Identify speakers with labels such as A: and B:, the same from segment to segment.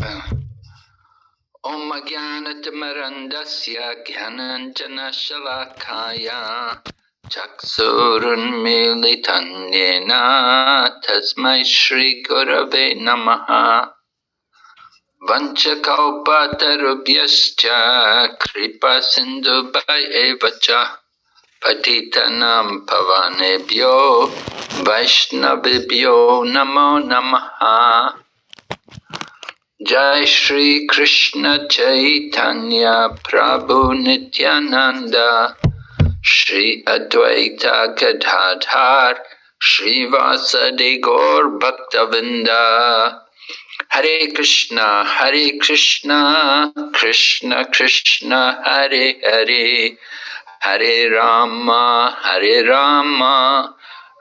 A: Om Jnanatimarandasya Jnananjana Shalakaya Chaksurunmilitan Yena Tasmai Shri Gurave Namaha Vanchakalpatarubhyascha Kripa Sindhubhaya Patitanam Pavanebhyo Vaishnavibhyo Namo Namaha. Jai Shri Krishna Chaitanya Prabhu Nityananda Shri Advaita Gadadhar Shri Vasadi Gaur Bhaktavinda. Hare Krishna Krishna Krishna Hare Hare Hare Rama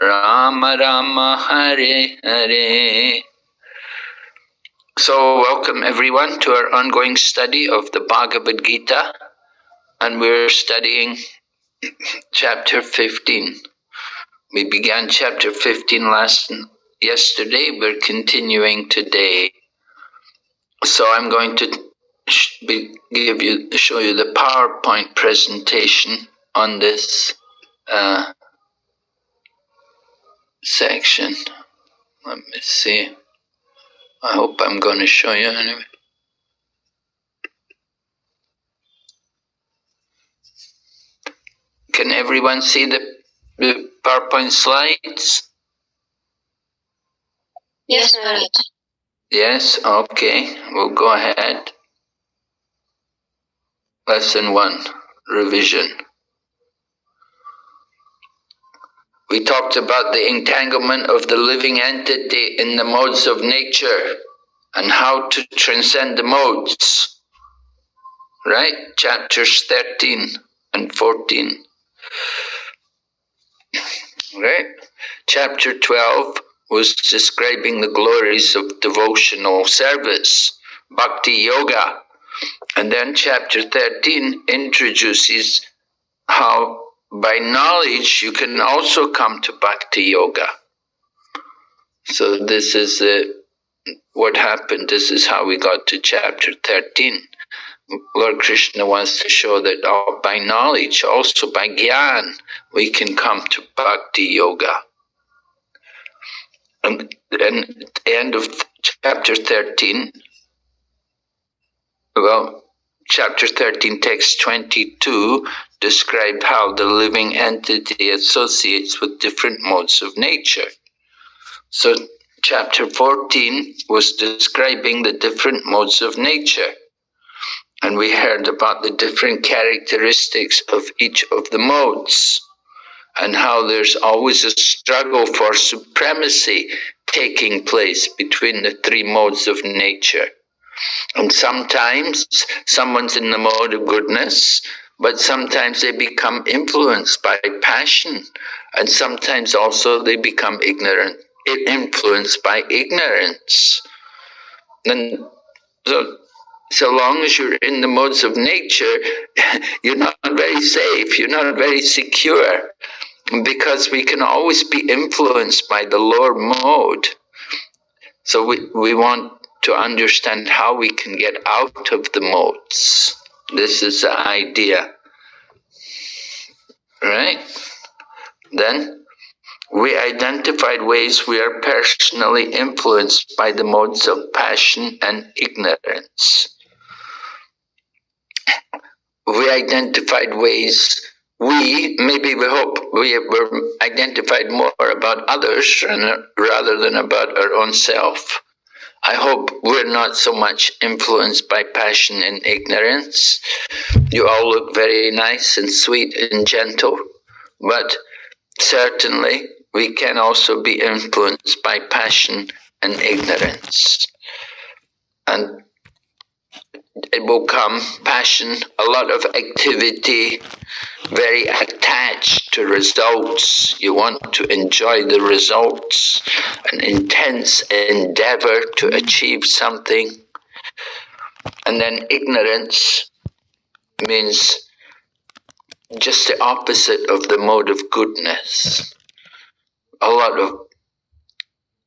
A: Rama Rama Hare Hare. So welcome everyone to our ongoing study of the Bhagavad Gita, and we're studying chapter 15. We began chapter 15 yesterday, we're continuing today. So I'm going to show you the PowerPoint presentation on this section. Let me see. I hope I'm going to show you anyway. Can everyone see the PowerPoint slides?
B: Yes, Maharaj.
A: Yes, okay. We'll go ahead. Lesson 1, revision. We talked about the entanglement of the living entity in the modes of nature and how to transcend the modes. Right? Chapters 13 and 14. Right? Chapter 12 was describing the glories of devotional service, Bhakti Yoga. And then chapter 13 introduces how by knowledge you can also come to Bhakti Yoga. So this is what happened. This is how we got to chapter 13. Lord Krishna wants to show that by knowledge, also by Gyan, we can come to Bhakti Yoga. And at the end of chapter 13, chapter 13, text 22, described how the living entity associates with different modes of nature. So chapter 14 was describing the different modes of nature. And we heard about the different characteristics of each of the modes, and how there's always a struggle for supremacy taking place between the three modes of nature. And sometimes someone's in the mode of goodness, but sometimes they become influenced by passion, and sometimes also they become influenced by ignorance. And so long as you're in the modes of nature, you're not very safe, you're not very secure, because we can always be influenced by the lower mode. So we want to understand how we can get out of the modes. This is the idea. Right? Then we identified ways we are personally influenced by the modes of passion and ignorance. We identified ways we hope we were identified more about others rather than about our own self. I hope we're not so much influenced by passion and ignorance. You all look very nice and sweet and gentle, but certainly we can also be influenced by passion and ignorance. And it will come, passion, a lot of activity, very attached to results. You want to enjoy the results, an intense endeavor to achieve something. And then ignorance means just the opposite of the mode of goodness. A lot of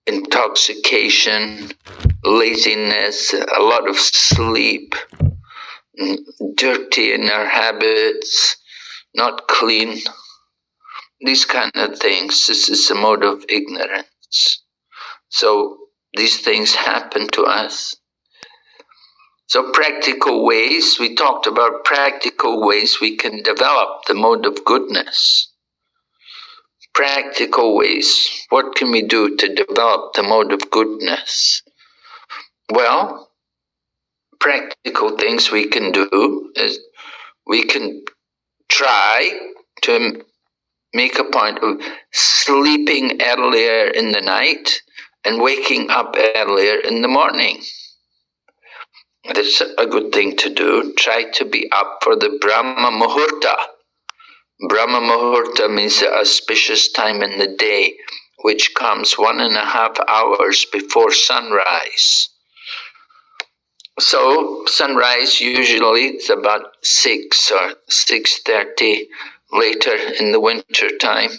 A: intoxication, laziness, a lot of sleep, dirty in our habits, not clean, these kind of things. This is a mode of ignorance. So these things happen to us. So practical ways, we talked about practical ways we can develop the mode of goodness. Practical ways, what can we do to develop the mode of goodness? Well, practical things we can do is we can try to make a point of sleeping earlier in the night and waking up earlier in the morning. That's a good thing to do. Try to be up for the Brahma Muhurta. Brahma Muhurta means the auspicious time in the day, which comes 1.5 hours before sunrise. So sunrise usually is about 6 or 6:30 later in the winter time.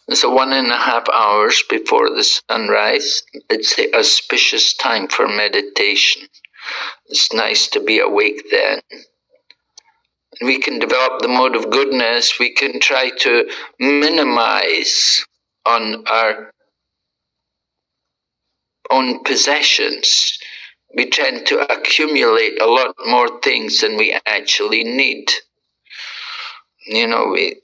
A: So 1.5 hours before the sunrise, it's the auspicious time for meditation. It's nice to be awake then. We can develop the mode of goodness. We can try to minimize on our own possessions. We tend to accumulate a lot more things than we actually need. You know, we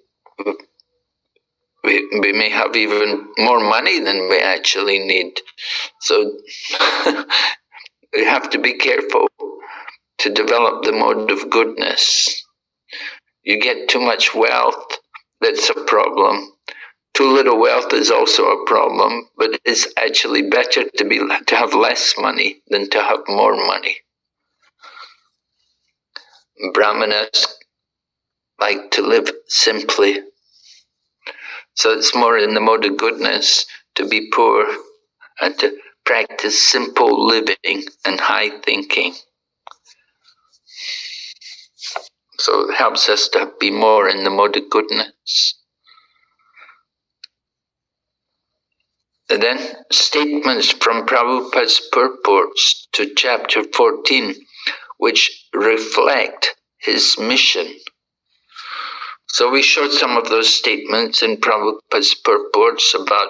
A: may have even more money than we actually need. So we have to be careful to develop the mode of goodness. You get too much wealth, that's a problem. Too little wealth is also a problem, but it's actually better to have less money than to have more money. Brahmanas like to live simply. So it's more in the mode of goodness to be poor and to practice simple living and high thinking. So it helps us to be more in the mode of goodness. And then statements from Prabhupada's purports to chapter 14, which reflect his mission. So we showed some of those statements in Prabhupada's purports about,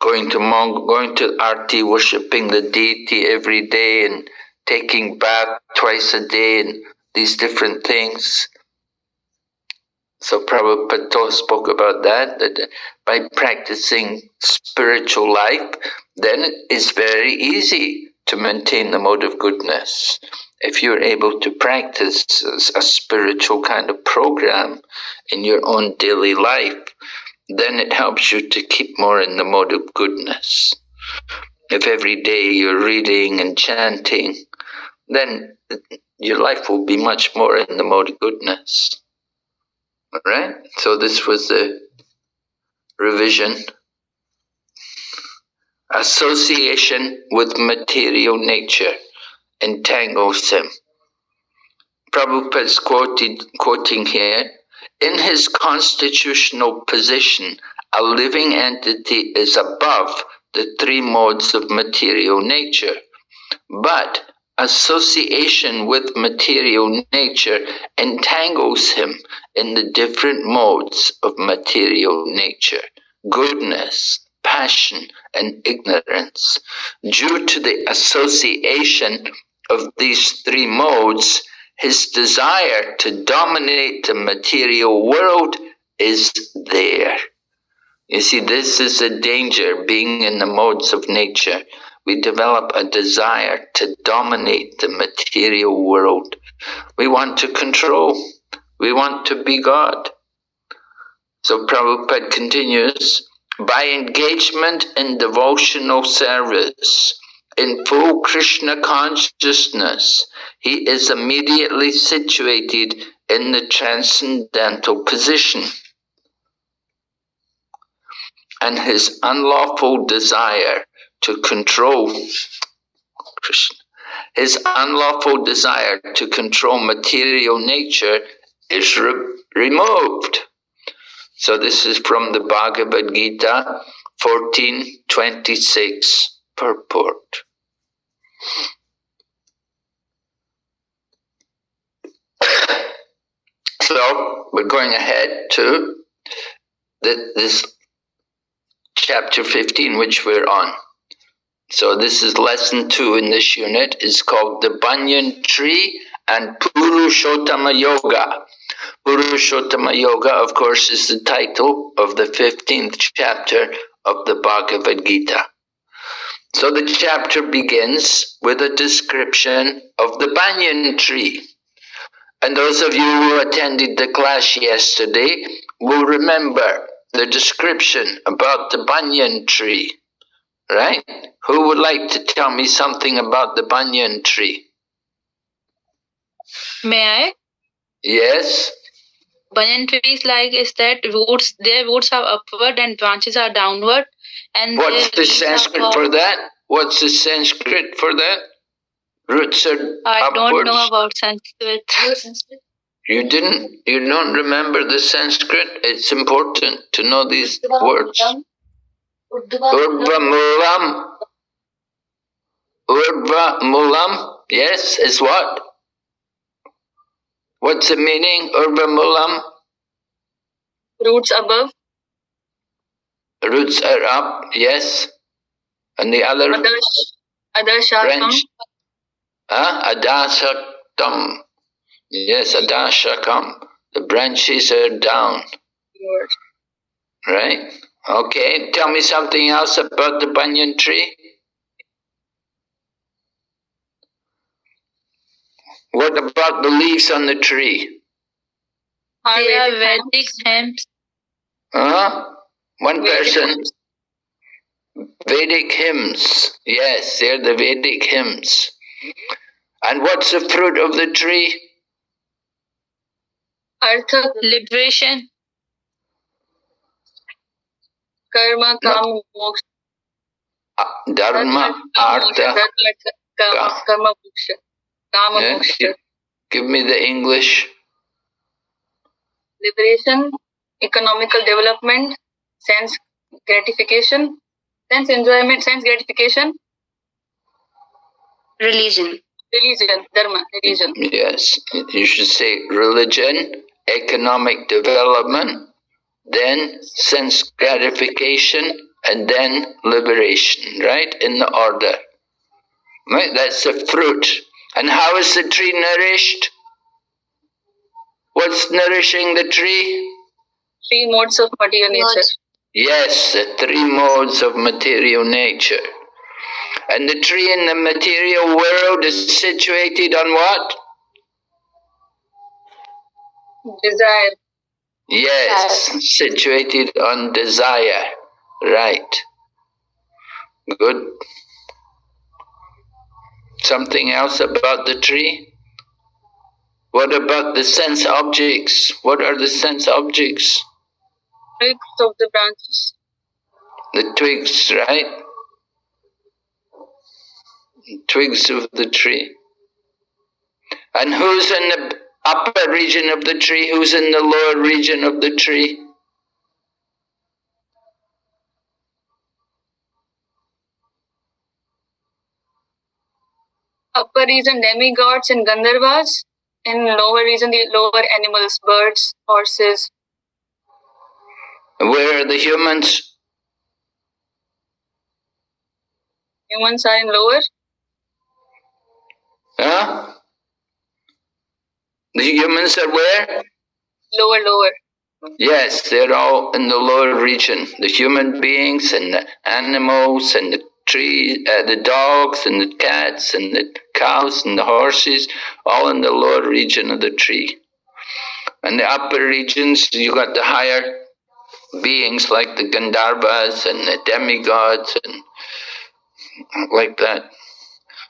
A: going to Arti, worshipping the deity every day and taking bath twice a day and these different things. So Prabhupada spoke about that by practicing spiritual life, then it's very easy to maintain the mode of goodness. If you're able to practice a spiritual kind of program in your own daily life, then it helps you to keep more in the mode of goodness. If every day you're reading and chanting, then your life will be much more in the mode of goodness. Right? So this was the revision. Association with material nature entangles him. Prabhupada's quoting here, in his constitutional position, a living entity is above the 3 modes of material nature. But association with material nature entangles him in the different modes of material nature, goodness, passion, and ignorance. Due to the association of these 3 modes, his desire to dominate the material world is there. You see, this is a danger, being in the modes of nature. We develop a desire to dominate the material world. We want to control. We want to be God. So Prabhupada continues, by engagement in devotional service, in full Krishna consciousness, he is immediately situated in the transcendental position. And his unlawful desire to control Krishna, his unlawful desire to control material nature is removed. So this is from the Bhagavad Gita 14:26. purport. So we're going ahead to this chapter 15, which we're on. So this is lesson 2 in this unit. It's called the Banyan Tree and Purushottama Yoga. Purushottama Yoga, of course, is the title of the 15th chapter of the Bhagavad Gita. So the chapter begins with a description of the banyan tree. And those of you who attended the class yesterday will remember the description about the banyan tree, right? Who would like to tell me something about the banyan tree?
B: May I?
A: Yes.
B: Banyan trees is that their roots are upward and branches are downward. And
A: what's the Sanskrit for that? What's the Sanskrit for that? Roots are
B: I
A: upwards.
B: don't know about Sanskrit.
A: You don't remember the Sanskrit? It's important to know these words. Urva Mulam. Urva Mulam. Yes, is what? What's the meaning? Urva Mulam?
B: Roots above.
A: Roots are up, yes. And the other branch? Adashakam. Yes, Adashakam. The branches are down. Right? Okay, tell me something else about the banyan tree. What about the leaves on the tree?
B: They are Vedic hymns.
A: One person. Vedic hymns. Yes, they're the Vedic hymns. And what's the fruit of the tree?
B: Artha, liberation. Karma, Kama, Moksha.
A: Dharma, Artha,
B: Karma, Moksha. Kama, Moksha.
A: Give me the English.
B: Liberation, economical development, sense gratification, sense enjoyment, sense gratification. Religion, dharma, religion.
A: Yes, you should say religion, economic development, then sense gratification, and then liberation, right? In the order. Right? That's the fruit. And how is the tree nourished? What's nourishing the tree?
B: 3 modes of material nature.
A: Yes, the 3 modes of material nature. And the tree in the material world is situated on what?
B: Desire.
A: Yes, situated on desire. Right. Good. Something else about the tree? What about the sense objects? What are the sense objects?
B: Twigs of the branches.
A: The twigs, right? Twigs of the tree. And who's in the upper region of the tree? Who's in the lower region of the tree?
B: Upper region demigods and Gandharvas. In lower region the lower animals, birds, horses.
A: Where are the humans?
B: Humans are in lower.
A: Huh? The humans are where?
B: Lower.
A: Yes, they're all in the lower region. The human beings and the animals and the trees, the dogs and the cats and the cows and the horses, all in the lower region of the tree. And the upper regions, you got the higher beings like the Gandharvas and the demigods and like that.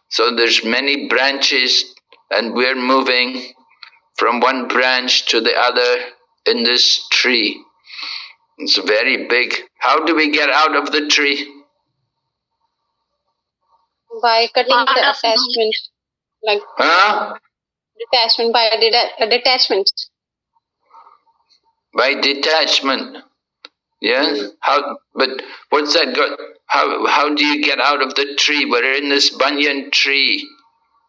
A: So there's many branches, and we're moving from one branch to the other in this tree. It's very big. How do we get out of the tree?
C: By cutting the attachment, detachment, by detachment.
A: By detachment. Yeah? How? But what's that got? How do you get out of the tree? We're in this banyan tree.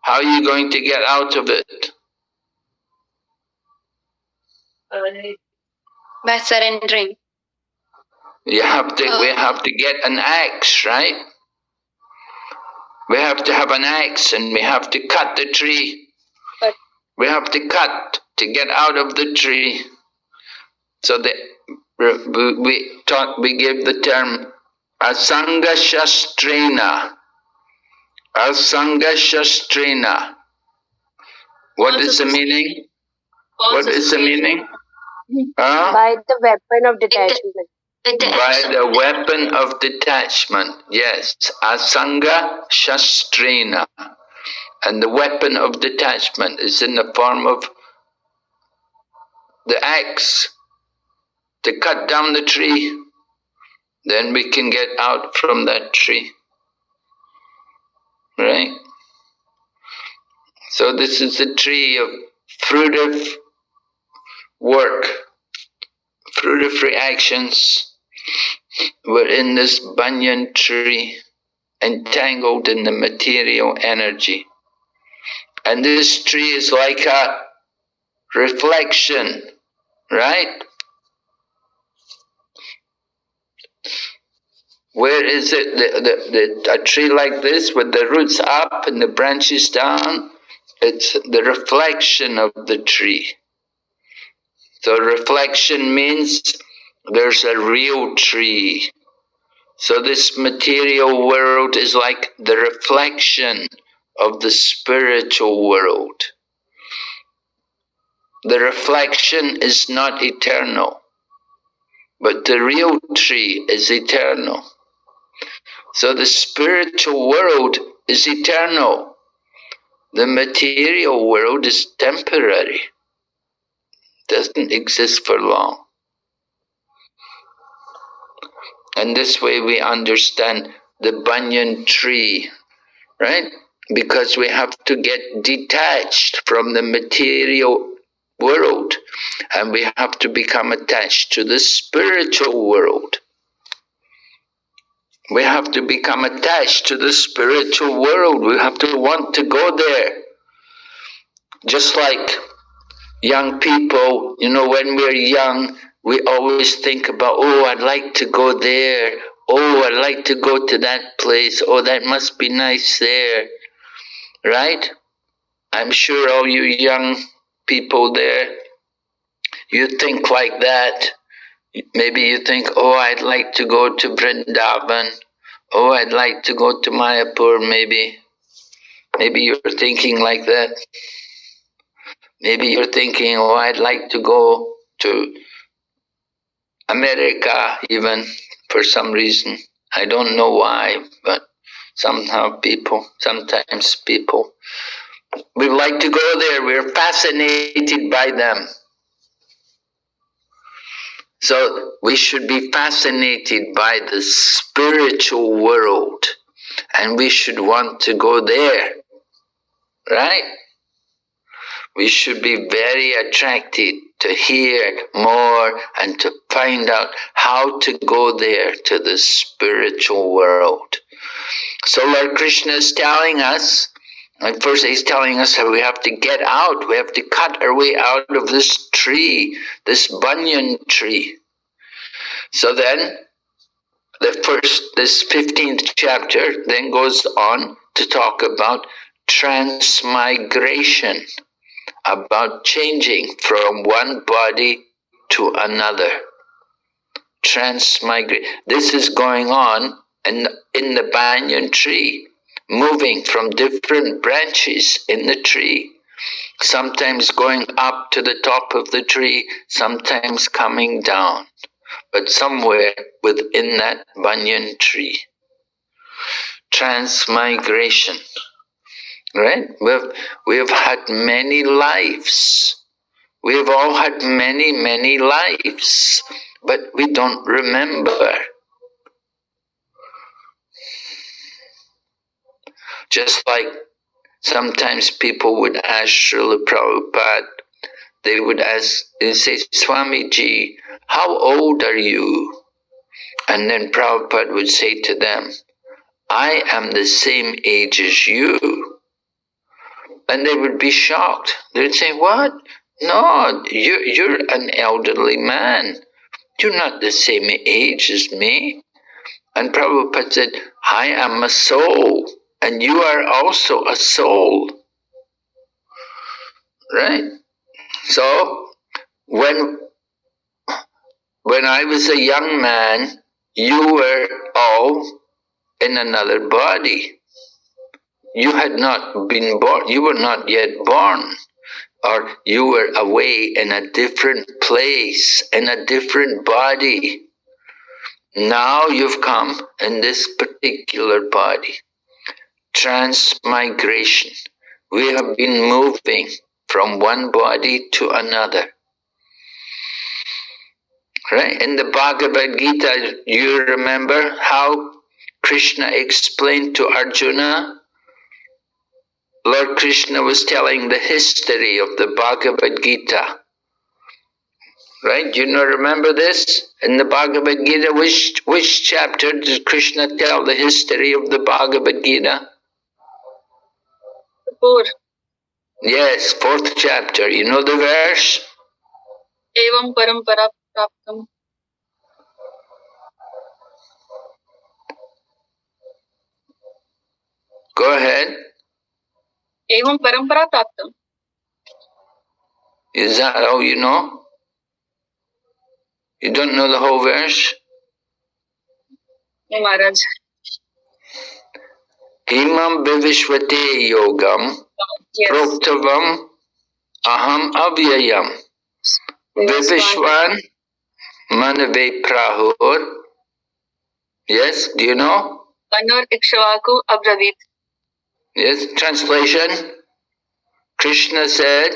A: How are you going to get out of it?
C: By surrendering.
A: We have to get an axe, right? We have to have an axe and we have to cut the tree.
C: But
A: we have to cut to get out of the tree. So we give the term Asanga Shastrena. Asanga Shastrena. What is the meaning? What is the meaning?
C: by the weapon of detachment.
A: By the weapon of detachment. Yes. Asanga Shastrena. And the weapon of detachment is in the form of the axe to cut down the tree. Then we can get out from that tree. Right? So this is the tree of fruitive work, fruitive actions. We're in this banyan tree, entangled in the material energy. And this tree is like a reflection, right? Where is it? A tree like this with the roots up and the branches down, it's the reflection of the tree. So reflection means there's a real tree. So this material world is like the reflection of the spiritual world. The reflection is not eternal, but the real tree is eternal. So the spiritual world is eternal. The material world is temporary. Doesn't exist for long. And this way we understand the banyan tree, right? Because we have to get detached from the material world and we have to become attached to the spiritual world. We have to become attached to the spiritual world. We have to want to go there. Just like young people, when we're young, we always think about, oh, I'd like to go there. Oh, I'd like to go to that place. Oh, that must be nice there. Right? I'm sure all you young people there, you think like that. Maybe you think, oh, I'd like to go to Vrindavan. Oh, I'd like to go to Mayapur, maybe. Maybe you're thinking like that. Maybe you're thinking, oh, I'd like to go to America even for some reason. I don't know why, but sometimes people, we like to go there. We're fascinated by them. So we should be fascinated by the spiritual world and we should want to go there, right? We should be very attracted to hear more and to find out how to go there to the spiritual world. So Lord Krishna is telling us, and first he's telling us how we have to get out, we have to cut our way out of this tree, this banyan tree. So then, this 15th chapter then goes on to talk about transmigration, about changing from one body to another. Transmigration. This is going on in the banyan tree, moving from different branches in the tree, sometimes going up to the top of the tree, sometimes coming down, but somewhere within that banyan tree. Transmigration. Right? We've had many lives. We've all had many, many lives, but we don't remember. Just like sometimes people would ask Srila Prabhupada, they say, Swamiji, how old are you? And then Prabhupada would say to them, I am the same age as you. And they would be shocked. They would say, what? No, you're an elderly man. You're not the same age as me. And Prabhupada said, I am a soul, and you are also a soul. Right? So, when I was a young man, you were all in another body. You had not been born, you were not yet born, or you were away in a different place, in a different body. Now you've come in this particular body. Transmigration. We have been moving from one body to another. Right? In the Bhagavad Gita, you remember how Krishna explained to Arjuna? Lord Krishna was telling the history of the Bhagavad Gita. Right? You know, remember this? In the Bhagavad Gita, which chapter did Krishna tell the history of the Bhagavad Gita?
B: 4.
A: Yes, 4th chapter. You know the verse?
B: Evam parampara praptam.
A: Go ahead.
B: Evam parampara praptam.
A: Is that all you know? You don't know the whole verse?
B: No, Maharaj.
A: Imam bivishvate yogam
B: Yes.
A: proktavam aham avyayam vivishvan manave prahur. Yes, do you know?
B: Manor Ikshvaku Abravit.
A: Yes, translation. Krishna said,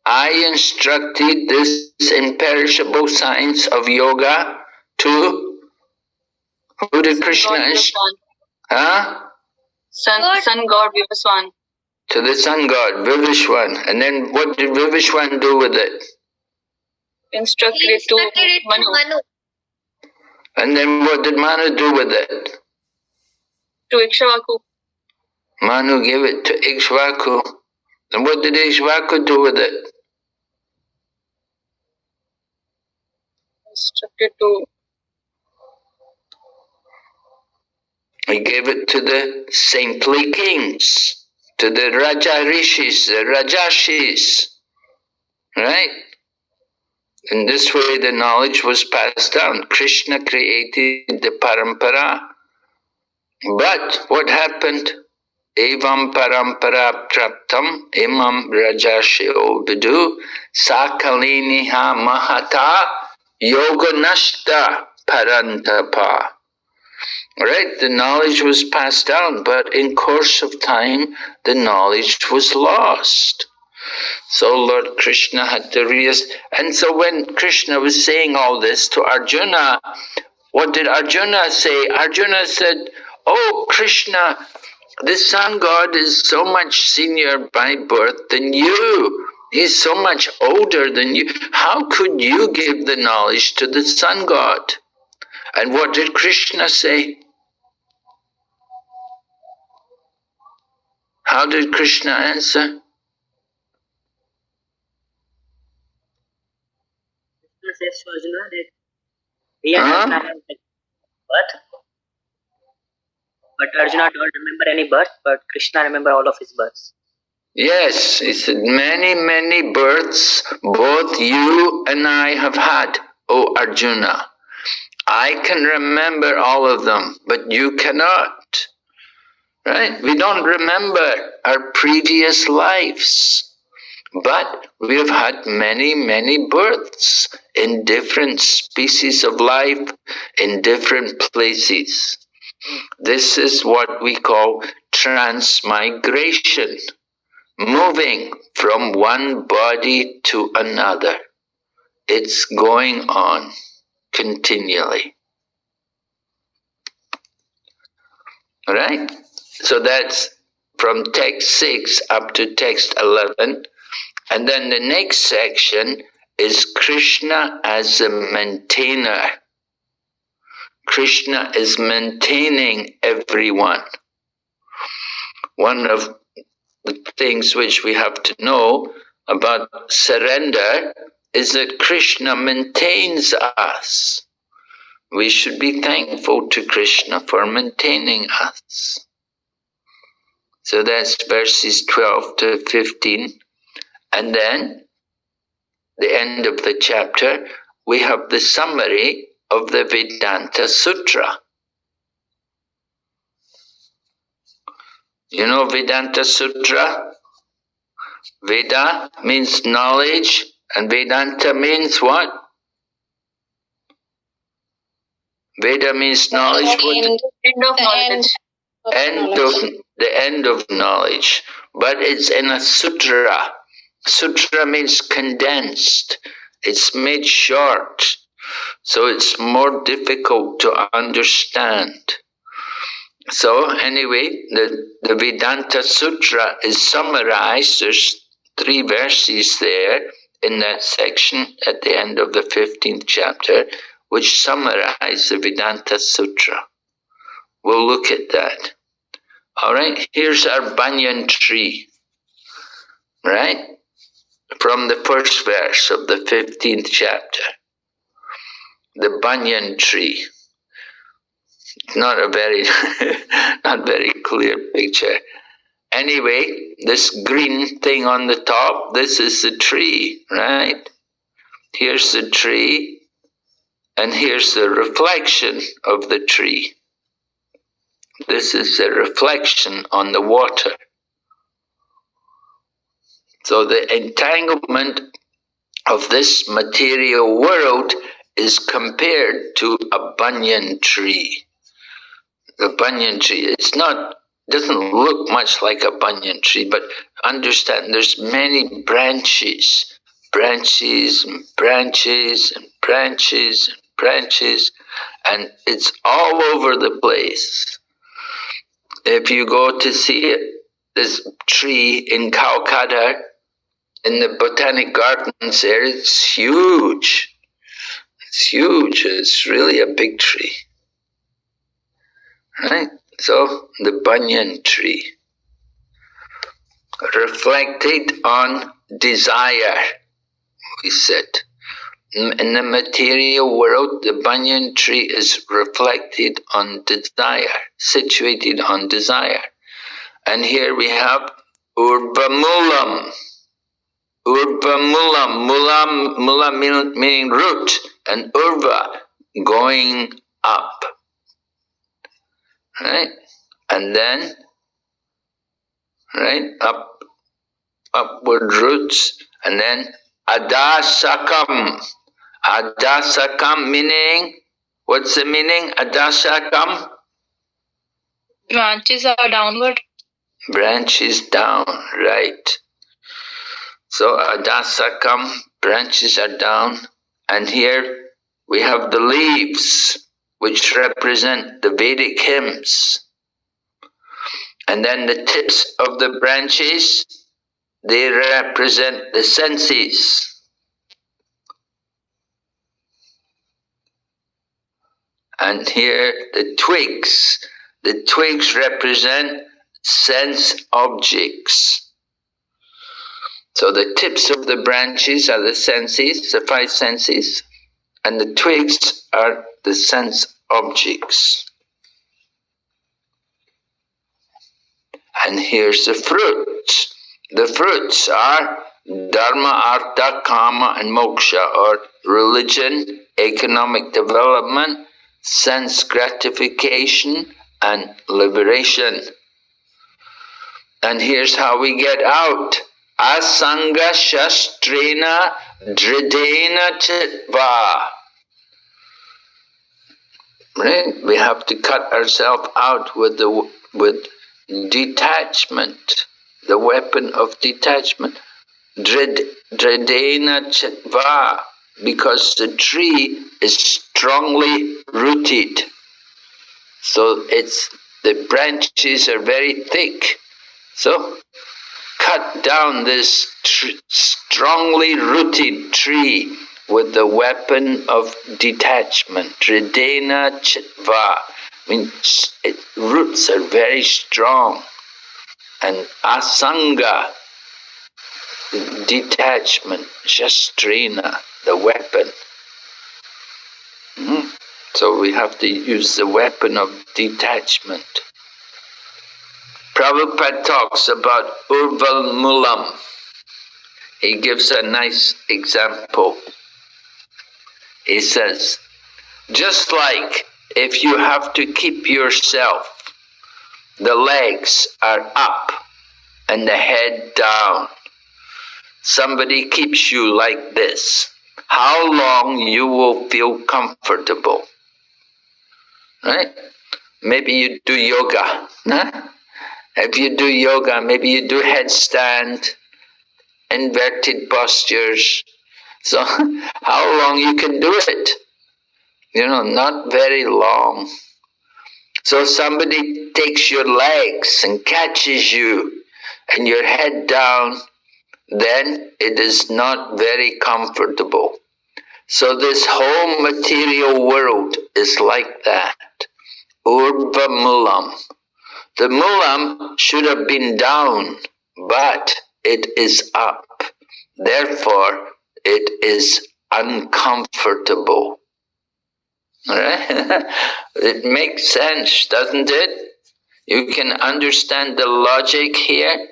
A: I instructed this imperishable science of yoga to, who did Krishna instruct? Huh?
B: Sun God Vivaswan.
A: To the sun god, Vivishwan. And then what did Vivishwan do with it?
B: Instructed it to Manu.
A: And then what did Manu do with it?
B: To Ikshvaku.
A: Manu gave it to Ikshvaku. And what did Ikshvaku do with it?
B: Instructed to.
A: He gave it to the saintly kings, to the Raja Rishis, the Rajashis. Right? In this way the knowledge was passed down. Krishna created the parampara. But what happened? Evam parampara praptam imam rajashio vidu sakaliniha mahata yoga nashta parantapa. Right, the knowledge was passed down, but in course of time, the knowledge was lost. So Lord Krishna had to and so when Krishna was saying all this to Arjuna, what did Arjuna say? Arjuna said, oh Krishna, the sun god is so much senior by birth than you. He's so much older than you. How could you give the knowledge to the sun god? And what did Krishna say? How did Krishna answer?
D: Krishna says to Arjuna that he has birth, but Arjuna don't remember any birth, but Krishna remember all of his births.
A: Yes, he said, many, many births both you and I have had, O Arjuna. I can remember all of them, but you cannot. Right? We don't remember our previous lives. But we have had many, many births in different species of life, in different places. This is what we call transmigration, moving from one body to another. It's going on continually. All right? So that's from text 6 up to text 11. And then the next section is Krishna as a maintainer. Krishna is maintaining everyone. One of the things which we have to know about surrender is that Krishna maintains us. We should be thankful to Krishna for maintaining us. So that's verses 12 to 15. And then, the end of the chapter, we have the summary of the Vedanta Sutra. You know Vedanta Sutra? Veda means knowledge, and Vedanta means what? Veda means knowledge.
B: End of knowledge.
A: The end of knowledge. But it's in a sutra. Sutra means condensed. It's made short. So it's more difficult to understand. So anyway, the Vedanta Sutra is summarized. There's 3 verses there in that section at the end of the 15th chapter, which summarize the Vedanta Sutra. We'll look at that. All right, here's our banyan tree, right? From the first verse of the 15th chapter. The banyan tree. Not a very, not very clear picture. Anyway, this green thing on the top, this is the tree, right? Here's the tree, and here's the reflection of the tree. This is the reflection on the water. So the entanglement of this material world is compared to a banyan tree. The banyan tree, doesn't look much like a banyan tree, but understand there's many branches, branches and branches and branches and branches, and it's all over the place. If you go to see it, this tree in Calcutta, in the Botanic Gardens there, it's huge. It's huge. It's really a big tree. Right? So, the banyan tree. Reflected on desire, we said. In the material world, the banyan tree is reflected on desire, situated on desire. And here we have Urvamulam. Urvamulam, mula meaning root, and urva, going up. Right? And then, right, upward roots, and then adasakam. Adasakam meaning, what's the meaning? Adasakam?
B: Branches are downward.
A: Branches down, right. So adasakam, branches are down, and here we have the leaves, which represent the Vedic hymns. And then the tips of the branches, they represent the senses. And here the twigs represent sense objects. So the tips of the branches are the senses, the 5 senses, and the twigs are the sense objects. And here's the fruits. The fruits are Dharma, Artha, Kama, and Moksha, or religion, economic development, sense gratification, and liberation. And here's how we get out. Asanga shastrena dridena chitva. Right? We have to cut ourselves out with detachment, the weapon of detachment. Dridena chitva, because the tree is strongly rooted. So the branches are very thick. So cut down this strongly rooted tree with the weapon of detachment. Hridena chitva means roots are very strong. And asanga, detachment, shastrina, the weapon. So we have to use the weapon of detachment. Prabhupada talks about urval mulam. He gives a nice example. He says, just like if you have to keep yourself, the legs are up and the head down. Somebody keeps you like this. How long you will feel comfortable? Right? Maybe you do yoga. Huh? If you do yoga, maybe you do headstand, inverted postures. So how long you can do it? Not very long. So somebody takes your legs and catches you and your head down, then it is not very comfortable. So this whole material world is like that. Urva mulam. The mulam should have been down, but it is up. Therefore, it is uncomfortable. All right? It makes sense, doesn't it? You can understand the logic here.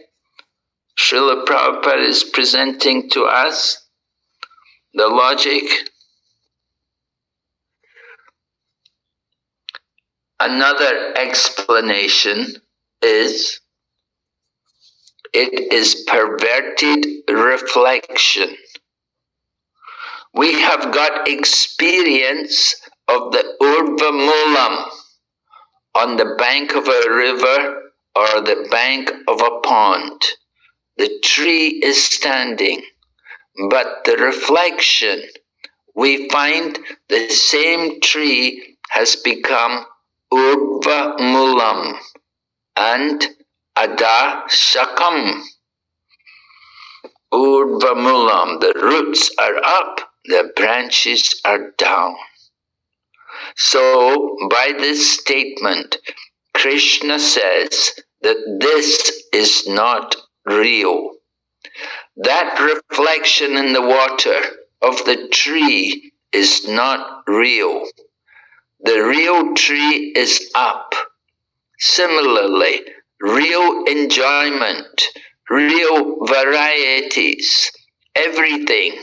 A: Srila Prabhupada is presenting to us the logic. Another explanation is it is perverted reflection. We have got experience of the Urva Mulam on the bank of a river or the bank of a pond. The tree is standing, but the reflection, we find the same tree has become Urva Mulam and Ada Shakam. Urva Mulam, the roots are up, the branches are down. So, by this statement, Krishna says that this is not real. That reflection in the water of the tree is not real. The real tree is up. Similarly, real enjoyment, real varieties, everything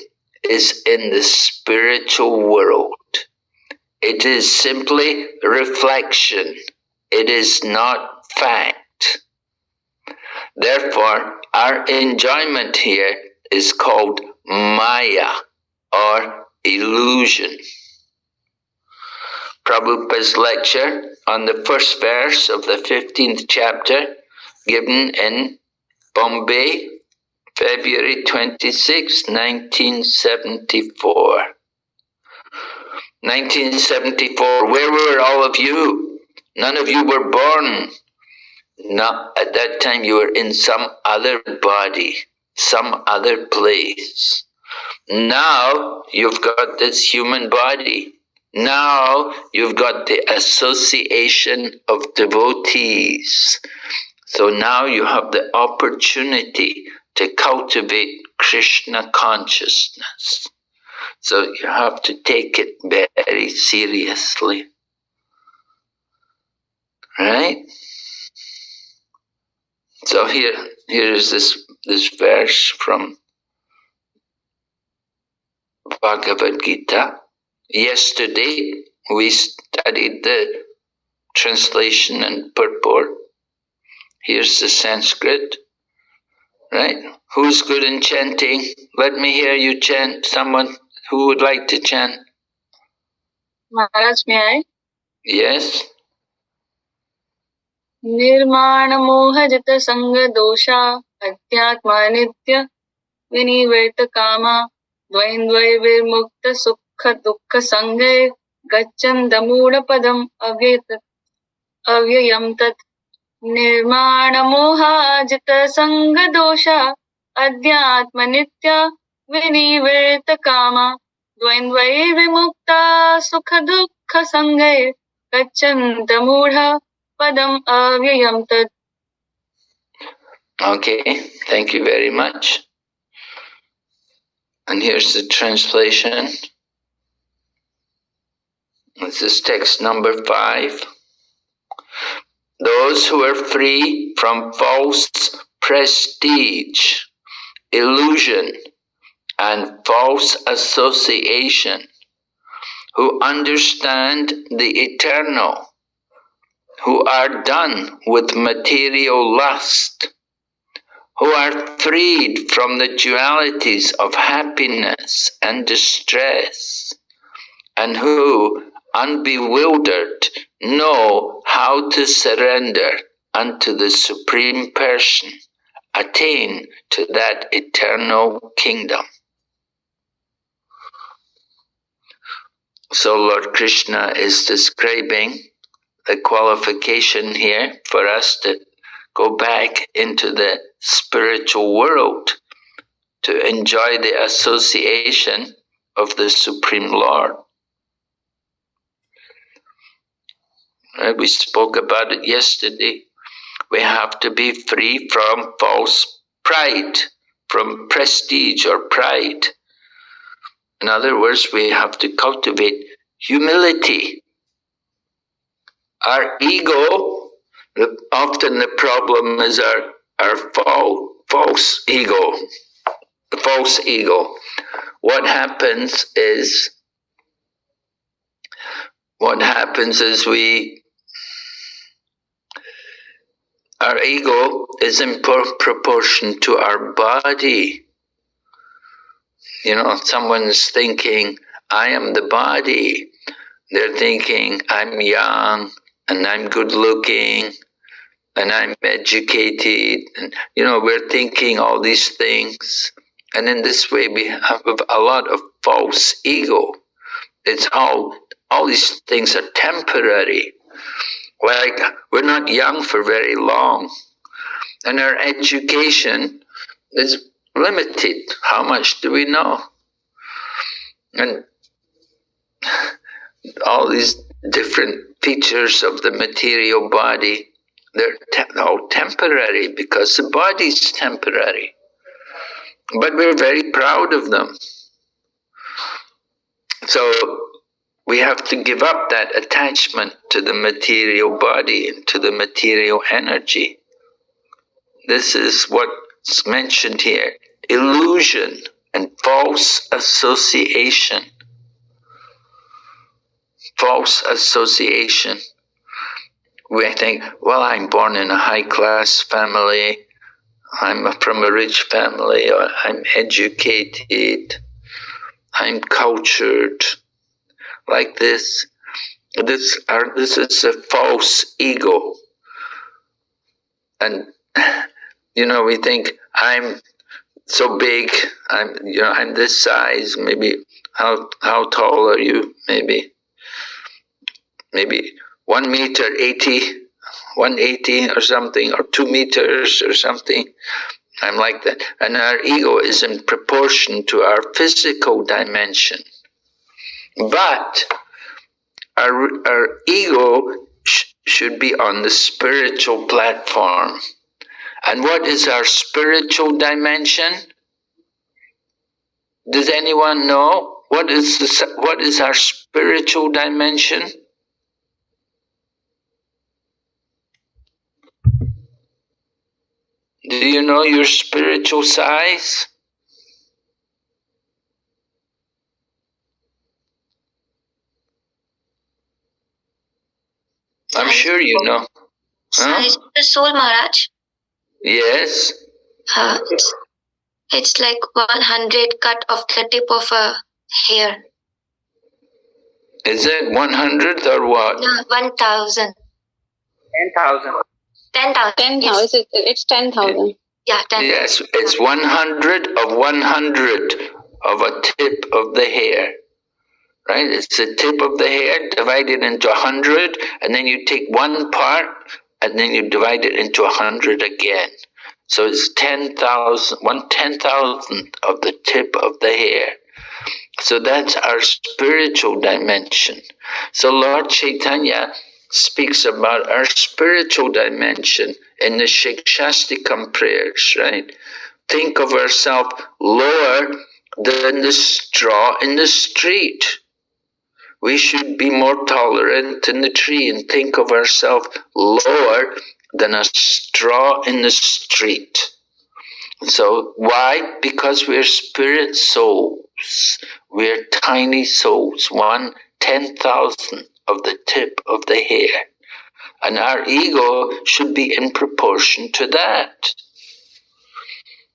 A: is in the spiritual world. It is simply reflection. It is not fact. Therefore, our enjoyment here is called Maya or illusion. Prabhupada's lecture on the first verse of the 15th chapter, given in Bombay, February 26, 1974. 1974, where were all of you? None of you were born. Not at that time, you were in some other body, some other place. Now you've got this human body. Now you've got the association of devotees. So now you have the opportunity to cultivate Krishna consciousness. So you have to take it very seriously. Right? So here is this verse from Bhagavad Gita. Yesterday we studied the translation and purport. Here's the Sanskrit. Right? Who's good in chanting? Let me hear you chant. Someone who would like to chant?
B: Maharaj, may I?
A: Yes.
B: Nirmana moha jita sanga dosha adhyatma nitya vinivarta kama dvaindvai virmukta sukha dukkha sanghe gacchanda mooda padam avyayam tat. Nirmana moha jita sanga dosha adhyatma nitya vinivarta kama द्वन्द्वै विमुक्ता सुख दुःख संगैः गच्छन्त मूढा padam avyayam tad.
A: Okay, thank you very much. And here's the translation. This is text number 5. Those who are free from false prestige, illusion, and false association, who understand the eternal, who are done with material lust, who are freed from the dualities of happiness and distress, and who, unbewildered, know how to surrender unto the Supreme Person, attain to that eternal kingdom. So Lord Krishna is describing the qualification here for us to go back into the spiritual world to enjoy the association of the Supreme Lord. We spoke about it yesterday. We have to be free from false pride, from prestige or pride. In other words, we have to cultivate humility. Our ego, often the problem is our false ego. The false ego. What happens is our ego is in proportion to our body. You know, someone's thinking, I am the body. They're thinking, I'm young and I'm good looking and I'm educated. And, you know, we're thinking all these things. And in this way, we have a lot of false ego. It's all these things are temporary. Like, we're not young for very long. And our education is limited. How much do we know? And all these different features of the material body, they're all temporary because the body's temporary. But we're very proud of them. So we have to give up that attachment to the material body and to the material energy. This is what's mentioned here. Illusion and false association. False association. We think, well, I'm born in a high-class family. I'm from a rich family. Or I'm educated. I'm cultured. Like this. This is a false ego. And, you know, we think, I'm so big, I'm this size, maybe, how tall are you? Maybe 1 meter 80, 180 or something, or 2 meters or something. I'm like that. And our ego is in proportion to our physical dimension. But our ego should be on the spiritual platform. And what is our spiritual dimension? Does anyone know? What is our spiritual dimension? Do you know your spiritual size? I'm sure you know.
E: Size of the soul, Maharaj?
A: Yes.
E: It's like 100 cut of the tip of a hair.
A: Is it 100 or what?
E: No, 1,000.
D: 10,000.
E: 10,000.
C: 10,000.
E: Yes.
C: It's 10,000.
E: Yeah, 10,000.
A: Yes, it's 100 of 100 of a tip of the hair. Right? It's the tip of the hair divided into 100, and then you take one part, and then you divide it into 100 again. So it's 10,000, 1/10,000th of the tip of the hair. So that's our spiritual dimension. So Lord Chaitanya speaks about our spiritual dimension in the Shikshastikam prayers, right? Think of ourselves lower than the straw in the street. We should be more tolerant than the tree and think of ourselves lower than a straw in the street. So why? Because we're spirit souls. We're tiny souls, 1/10,000 of the tip of the hair. And our ego should be in proportion to that.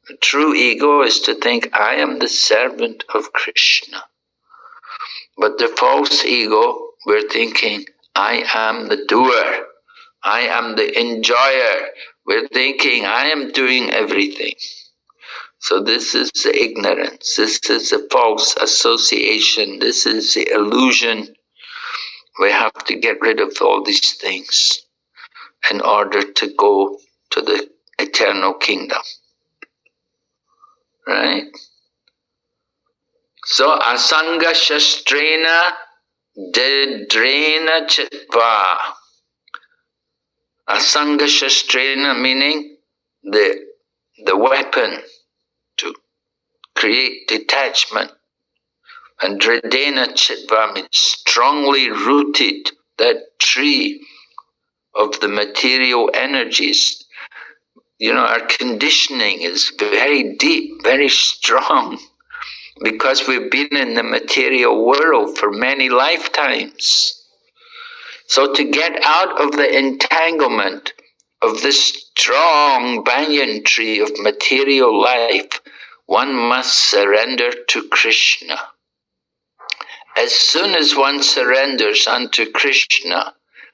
A: The true ego is to think, I am the servant of Krishna. But the false ego, we're thinking, I am the doer. I am the enjoyer. We're thinking, I am doing everything. So this is the ignorance. This is the false association. This is the illusion. We have to get rid of all these things in order to go to the eternal kingdom. Right? So asanga shastrena dedrena chitva. Asanga shastrena meaning the weapon to create detachment. And dredena chitva means strongly rooted, that tree of the material energies. You know, our conditioning is very deep, very strong, because we've been in the material world for many lifetimes. So to get out of the entanglement of this strong banyan tree of material life, one must surrender to Krishna. As soon as one surrenders unto Krishna,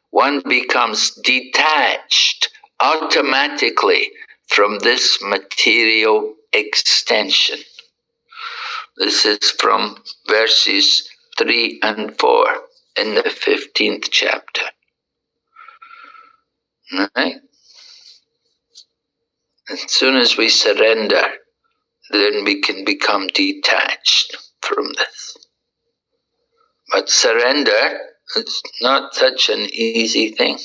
A: one becomes detached automatically from this material extension. This is from verses 3 and 4 in the 15th chapter. Right? As soon as we surrender, then we can become detached from this. But surrender is not such an easy thing.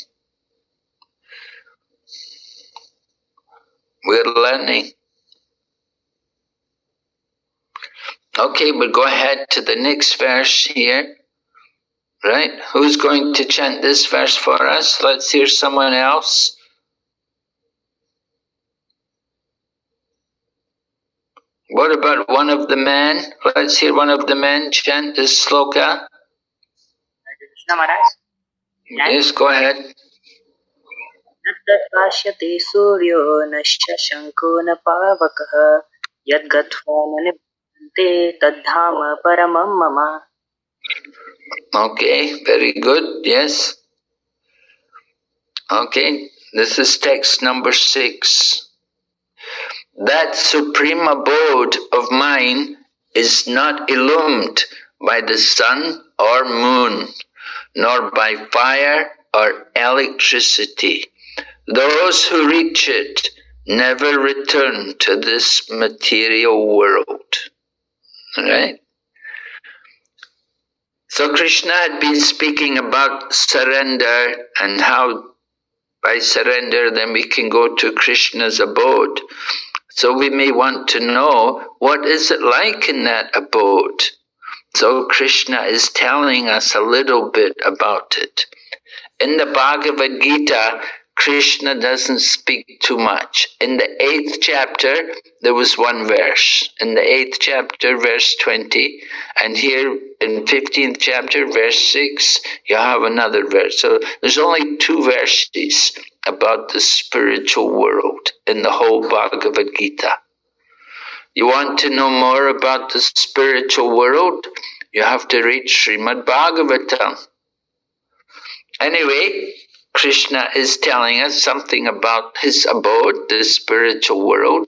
A: We're learning. Okay, we'll go ahead to the next verse here. Right? Who's going to chant this verse for us? Let's hear someone else. What about one of the men? Let's hear one of the men chant this sloka.
D: Krishna Maharaj.
A: Yes, go ahead.
D: Pashyate suryo nasya shanko na pavakah yad gatva nibhante tadhama paramam mama.
A: Okay, very good. Yes. Okay, this is text number 6. That supreme abode of mine is not illumined by the sun or moon, nor by fire or electricity. Those who reach it never return to this material world. Right? So Krishna had been speaking about surrender and how by surrender then we can go to Krishna's abode. So we may want to know, what is it like in that abode? So Krishna is telling us a little bit about it. In the Bhagavad Gita, Krishna doesn't speak too much. In the 8th chapter, there was one verse. In the 8th chapter, verse 20, and here in 15th chapter, verse 6, you have another verse. So there's only 2 verses about the spiritual world in the whole Bhagavad Gita. You want to know more about the spiritual world? You have to read Srimad Bhagavatam. Anyway, Krishna is telling us something about his abode, the spiritual world.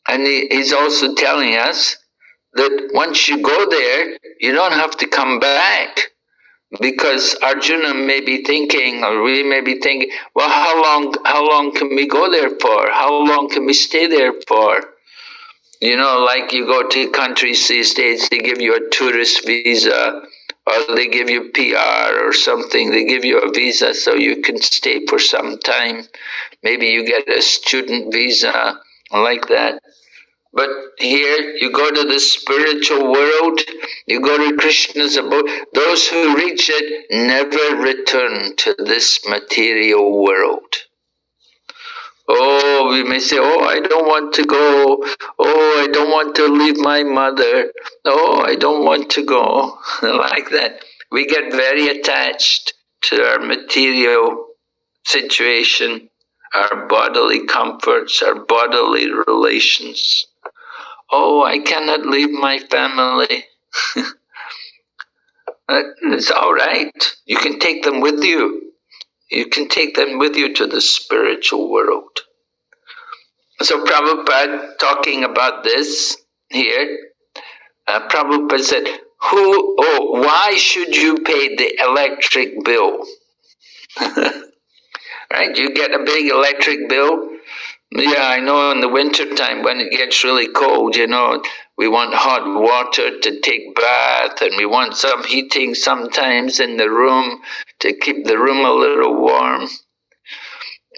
A: And he's also telling us that once you go there, you don't have to come back. Because Arjuna may be thinking, or we may be thinking, well, how long can we go there for? How long can we stay there for? You know, like you go to countries these days, they give you a tourist visa, or they give you PR or something. They give you a visa so you can stay for some time. Maybe you get a student visa like that. But here, you go to the spiritual world, you go to Krishna's abode. Those who reach it never return to this material world. Oh, we may say, oh, I don't want to go. Oh, I don't want to leave my mother. Oh, I don't want to go. Like that. We get very attached to our material situation, our bodily comforts, our bodily relations. Oh, I cannot leave my family. It's all right. You can take them with you. You can take them with you to the spiritual world. So Prabhupada, talking about this here, Prabhupada said, why should you pay the electric bill? Right? You get a big electric bill. Yeah, I know in the winter time when it gets really cold, you know, we want hot water to take bath, and we want some heating sometimes in the room to keep the room a little warm.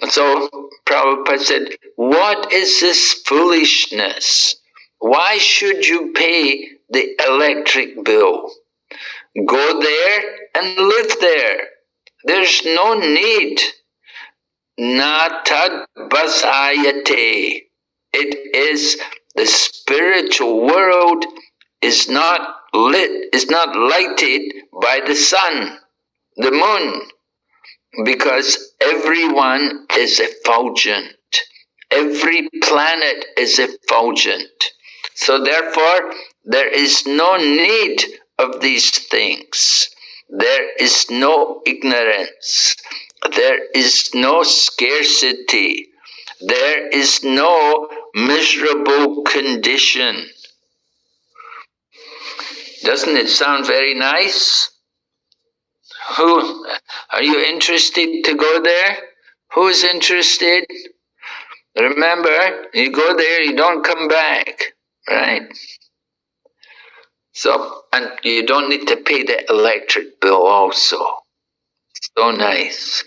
A: So Prabhupada said, what is this foolishness? Why should you pay the electric bill? Go there and live there. There's no need. Na tad basayate. It is the spiritual world is not lit, is not lighted by the sun, the moon, because everyone is effulgent. Every planet is effulgent. So therefore, there is no need of these things. There is no ignorance. There is no scarcity. There is no miserable condition. Doesn't it sound very nice? Who are you interested to go there? Who is interested? Remember, you go there, you don't come back, right? So, and you don't need to pay the electric bill also. So nice.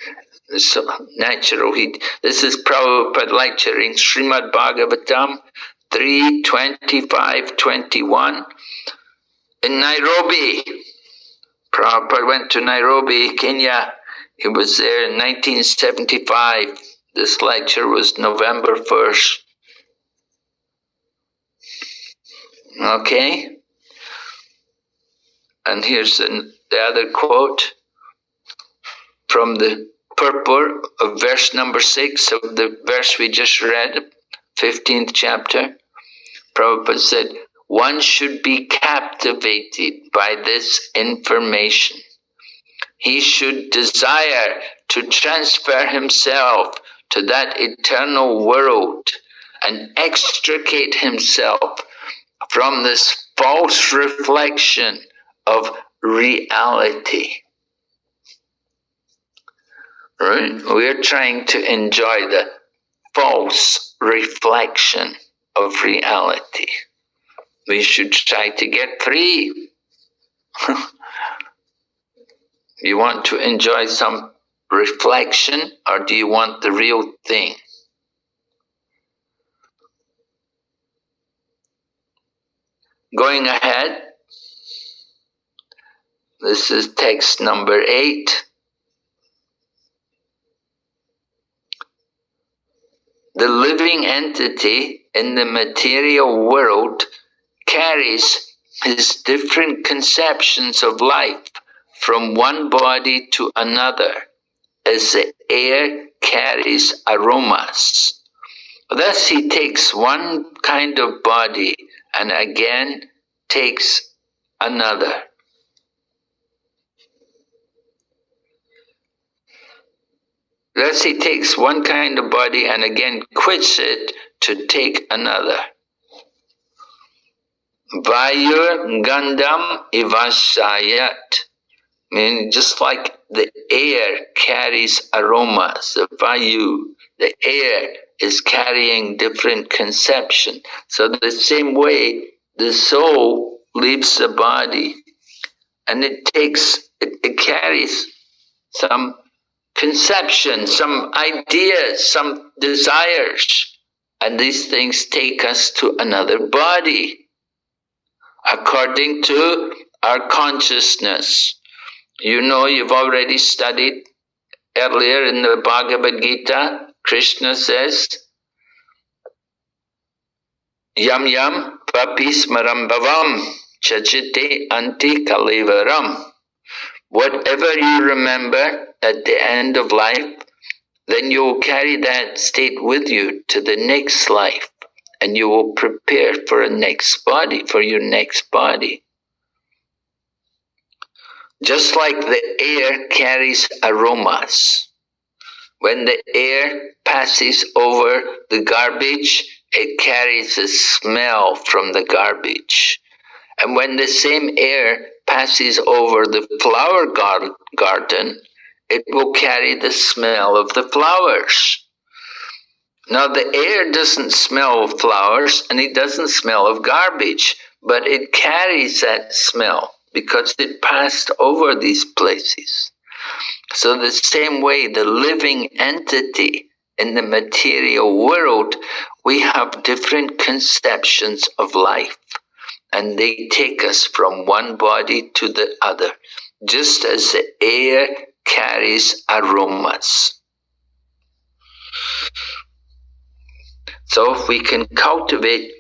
A: So natural heat. This is Prabhupada lecturing Srimad Bhagavatam 3:25-21 in Nairobi. Prabhupada went to Nairobi, Kenya. He was there in 1975. This lecture was November 1st. Okay? And here's the other quote from the purport of verse number 6 of the verse we just read, 15th chapter. Prabhupada said, one should be captivated by this information. He should desire to transfer himself to that eternal world and extricate himself from this false reflection of reality. Right? We're trying to enjoy the false reflection of reality. We should try to get free. You want to enjoy some reflection, or do you want the real thing? Going ahead, this is text number 8. The living entity in the material world carries his different conceptions of life from one body to another, as the air carries aromas. Thus he takes one kind of body and again takes another. Thus he takes one kind of body and again quits it to take another. Vayur gandham ivasayat. I mean, just like the air carries aromas, the vayu, the air is carrying different conception. So the same way, the soul leaves the body and it carries some conception, some ideas, some desires. And these things take us to another body according to our consciousness. You know, you've already studied earlier in the Bhagavad Gita, Krishna says, Yam yam papismaram bhavam chachite anti kalevaram. Whatever you remember at the end of life, then you will carry that state with you to the next life, and you will prepare for a next body, for your next body. Just like the air carries aromas. When the air passes over the garbage, it carries a smell from the garbage. And when the same air passes over the flower garden, it will carry the smell of the flowers. Now the air doesn't smell of flowers and it doesn't smell of garbage, but it carries that smell because it passed over these places. So the same way, the living entity in the material world, we have different conceptions of life, and they take us from one body to the other, just as the air carries aromas. So if we can cultivate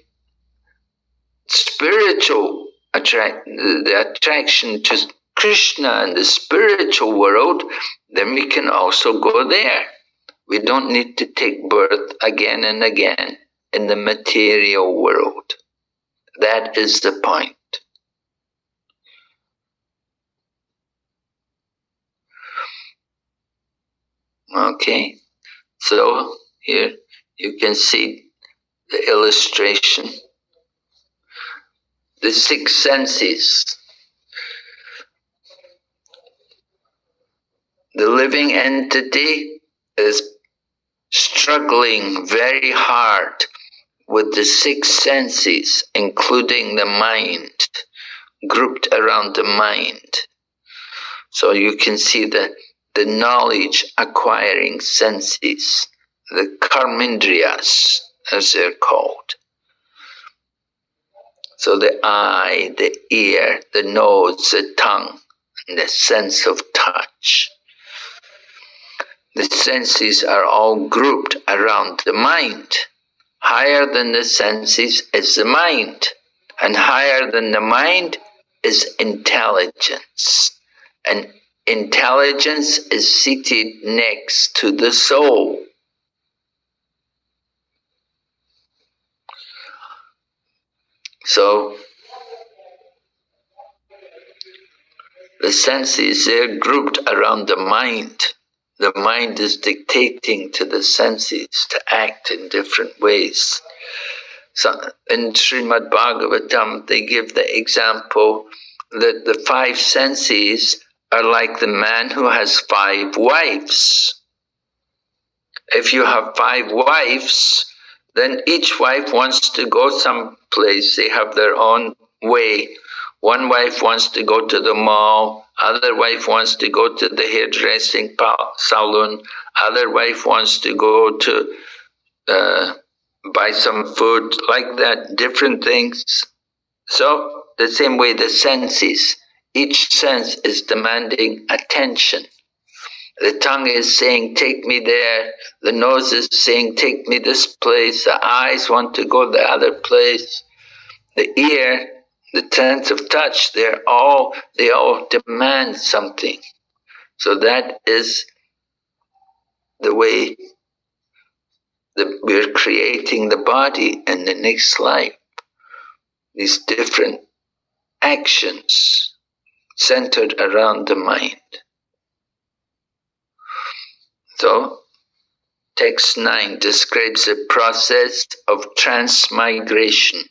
A: spiritual the attraction to Krishna and the spiritual world, then we can also go there. We don't need to take birth again and again in the material world. That is the point. Okay, so here you can see the illustration. The six senses. The living entity is struggling very hard with the six senses, including the mind, grouped around the mind. So you can see the knowledge acquiring senses, the karmindriyas, as they're called. So the eye, the ear, the nose, the tongue, and the sense of touch. The senses are all grouped around the mind. Higher than the senses is the mind, and higher than the mind is intelligence. And intelligence is seated next to the soul. So the senses, they're grouped around the mind. The mind is dictating to the senses to act in different ways. So in Srimad Bhagavatam, they give the example that the five senses are like the man who has 5 wives. If you have 5 wives, then each wife wants to go someplace. They have their own way. One wife wants to go to the mall. Other wife wants to go to the hairdressing salon. Other wife wants to go to buy some food, like that, different things. So the same way the senses, each sense is demanding attention. The tongue is saying, take me there. The nose is saying, take me this place. The eyes want to go the other place. The ear, the sense of touch, they all demand something. So that is the way that we're creating the body in the next life. These different actions centered around the mind. So, text 9 describes the process of transmigration.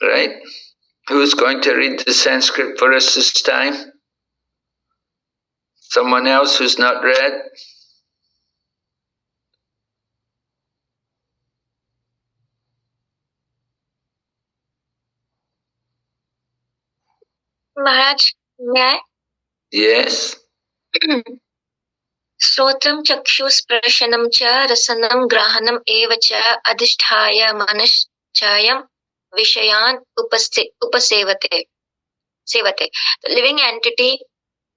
A: Right? Who's going to read the Sanskrit for us this time? Someone else who's not read?
E: Maharaj, may I?
A: Yes.
E: Srotram chakshusprshanam cha rasanam grahanam eva cha adhisthaya manaschayam vishayan upasevate. Sevate. The living entity,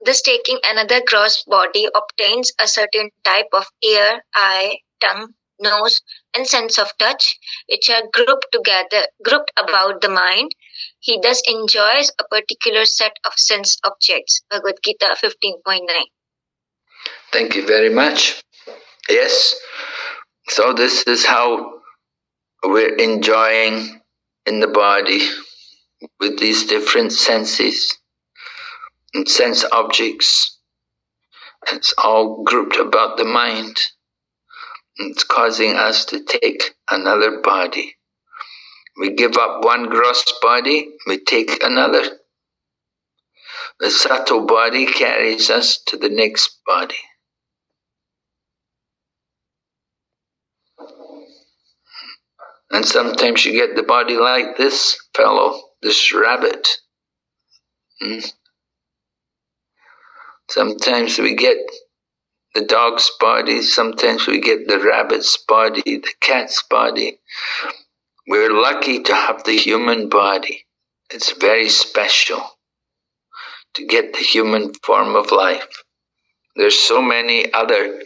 E: thus taking another gross body, obtains a certain type of ear, eye, tongue, nose, and sense of touch, which are grouped about the mind. He thus enjoys a particular set of sense objects. Bhagavad Gita 15.9.
A: Thank you very much. Yes. So this is how we're enjoying in the body with these different senses and sense objects. It's all grouped about the mind. It's causing us to take another body. We give up one gross body, we take another. The subtle body carries us to the next body. And sometimes you get the body like this fellow, this rabbit. Sometimes we get the dog's body, sometimes we get the rabbit's body, the cat's body. We're lucky to have the human body. It's very special to get the human form of life. There's so many other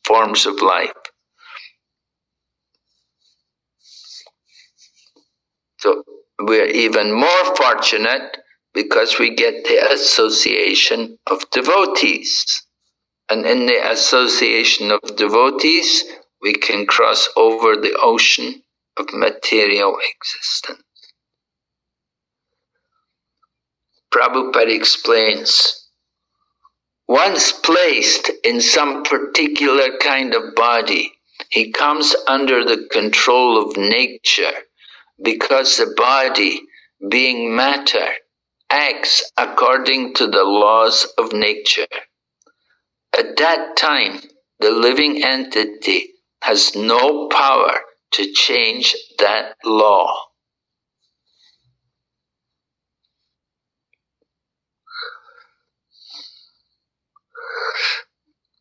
A: forms of life. So we're even more fortunate because we get the association of devotees. And in the association of devotees, we can cross over the ocean of material existence. Prabhupada explains, once placed in some particular kind of body, he comes under the control of nature because the body, being matter, acts according to the laws of nature. At that time, the living entity has no power to change that law.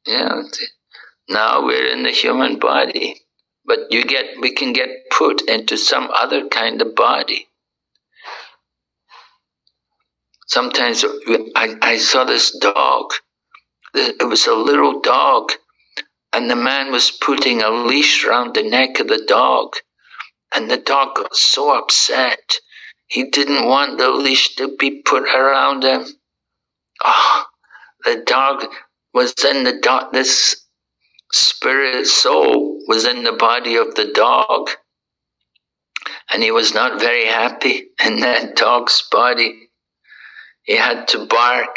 A: Yeah, now we're in the human body, but we can get put into some other kind of body. Sometimes I saw this dog. It was a little dog, and the man was putting a leash around the neck of the dog, and the dog got so upset. He didn't want the leash to be put around him. Oh, the dog was in the dog. This spirit soul was in the body of the dog, and he was not very happy in that dog's body. He had to bark.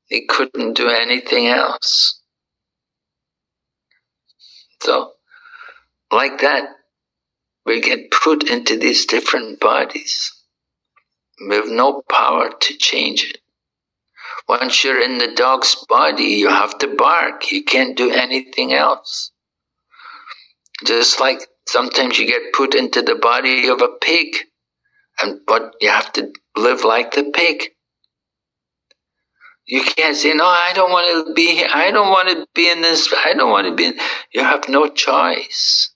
A: He couldn't do anything else. So, like that, we get put into these different bodies. We have no power to change it. Once you're in the dog's body, you have to bark. You can't do anything else. Just like sometimes you get put into the body of a pig, but you have to live like the pig. You can't say, no, I don't want to be here. I don't want to be in this. I don't want to be in. You have no choice.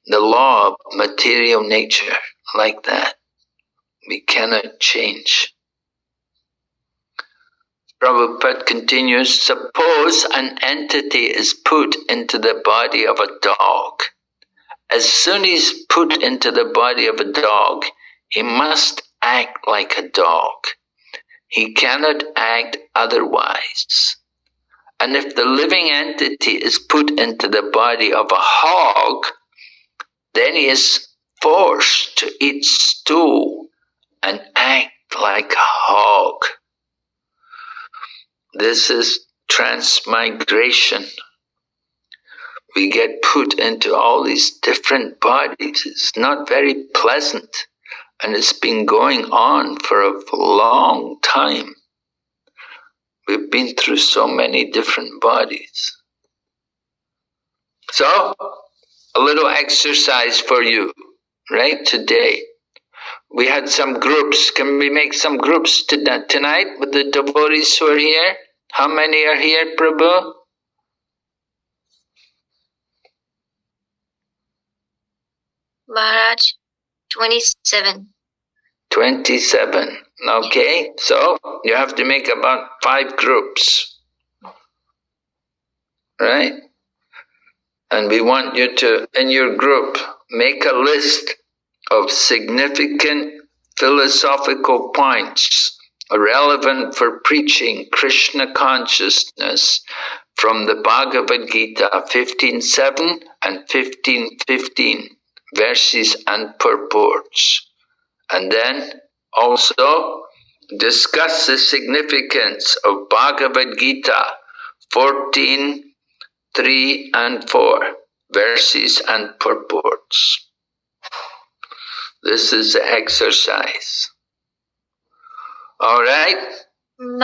A: The law of material nature, like that, we cannot change. Prabhupada continues, suppose an entity is put into the body of a dog. As soon as he's put into the body of a dog, he must act like a dog. He cannot act otherwise. And if the living entity is put into the body of a hog, then he is forced to eat stew and act like a hog. This is transmigration. We get put into all these different bodies. It's not very pleasant. And it's been going on for a long time. We've been through so many different bodies. So, a little exercise for you, right, today. We had some groups. Can we make some groups tonight with the devotees who are here? How many are here, Prabhu?
E: Maharaj, 27.
A: 27. Okay, so you have to make about 5 groups, right? And we want you to, in your group, make a list of significant philosophical points relevant for preaching Krishna consciousness from the Bhagavad Gita 15.7 and 15.15, verses and purports. And then also discuss the significance of Bhagavad Gita 14.3 and 4, verses and purports. This is the exercise. All right.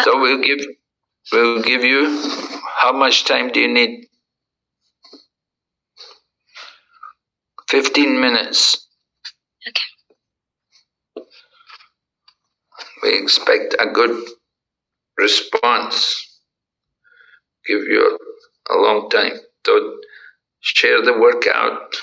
A: So we'll give you. How much time do you need? 15 minutes.
E: Okay.
A: We expect a good response. Give you a long time. So share the workout.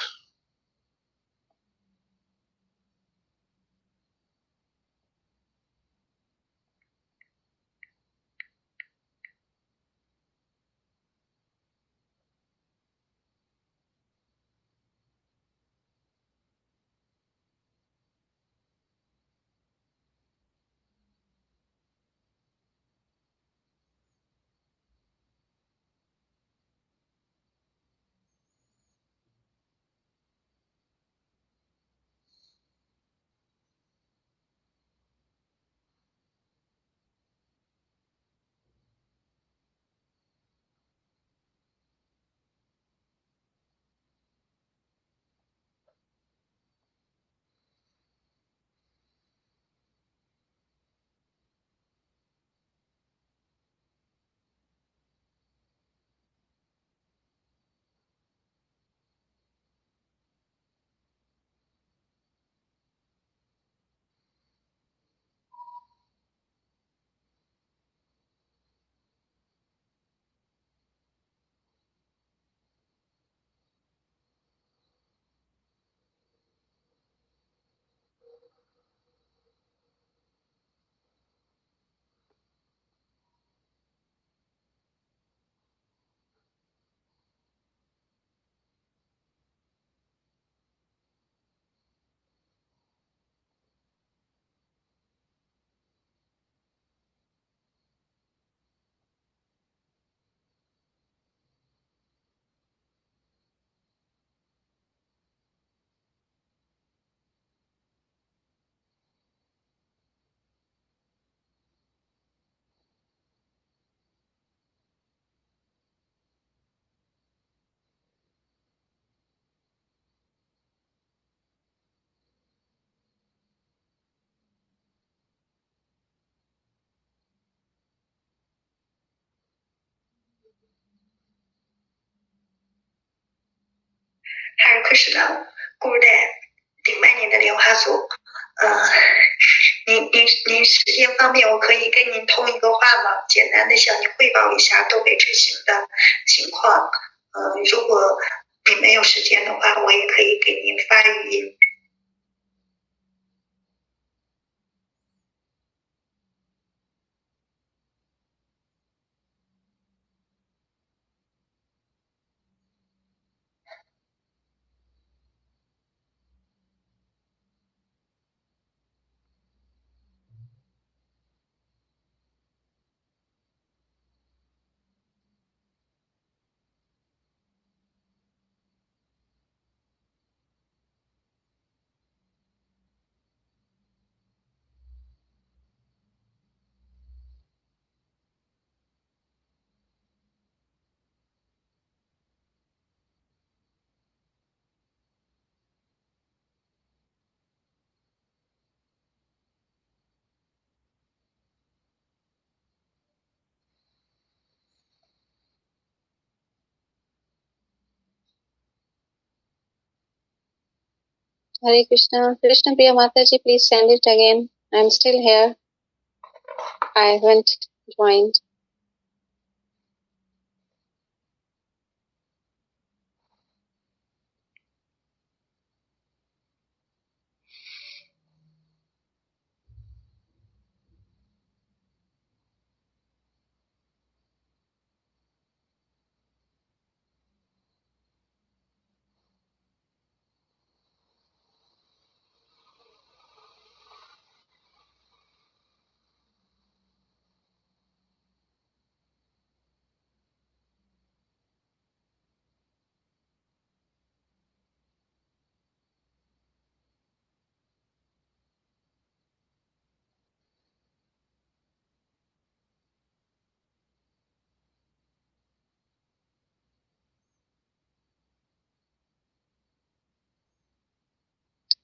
F: Hare Krishna, Gurudev，顶拜您的莲花座。您时间方面，我可以跟您通一个话吗？简单的向您汇报一下东北之行的情况。如果你没有时间的话，我也可以给您发语音。
G: Hare Krishna. Krishna Priya Mataji, please send it again. I'm still here. I haven't joined.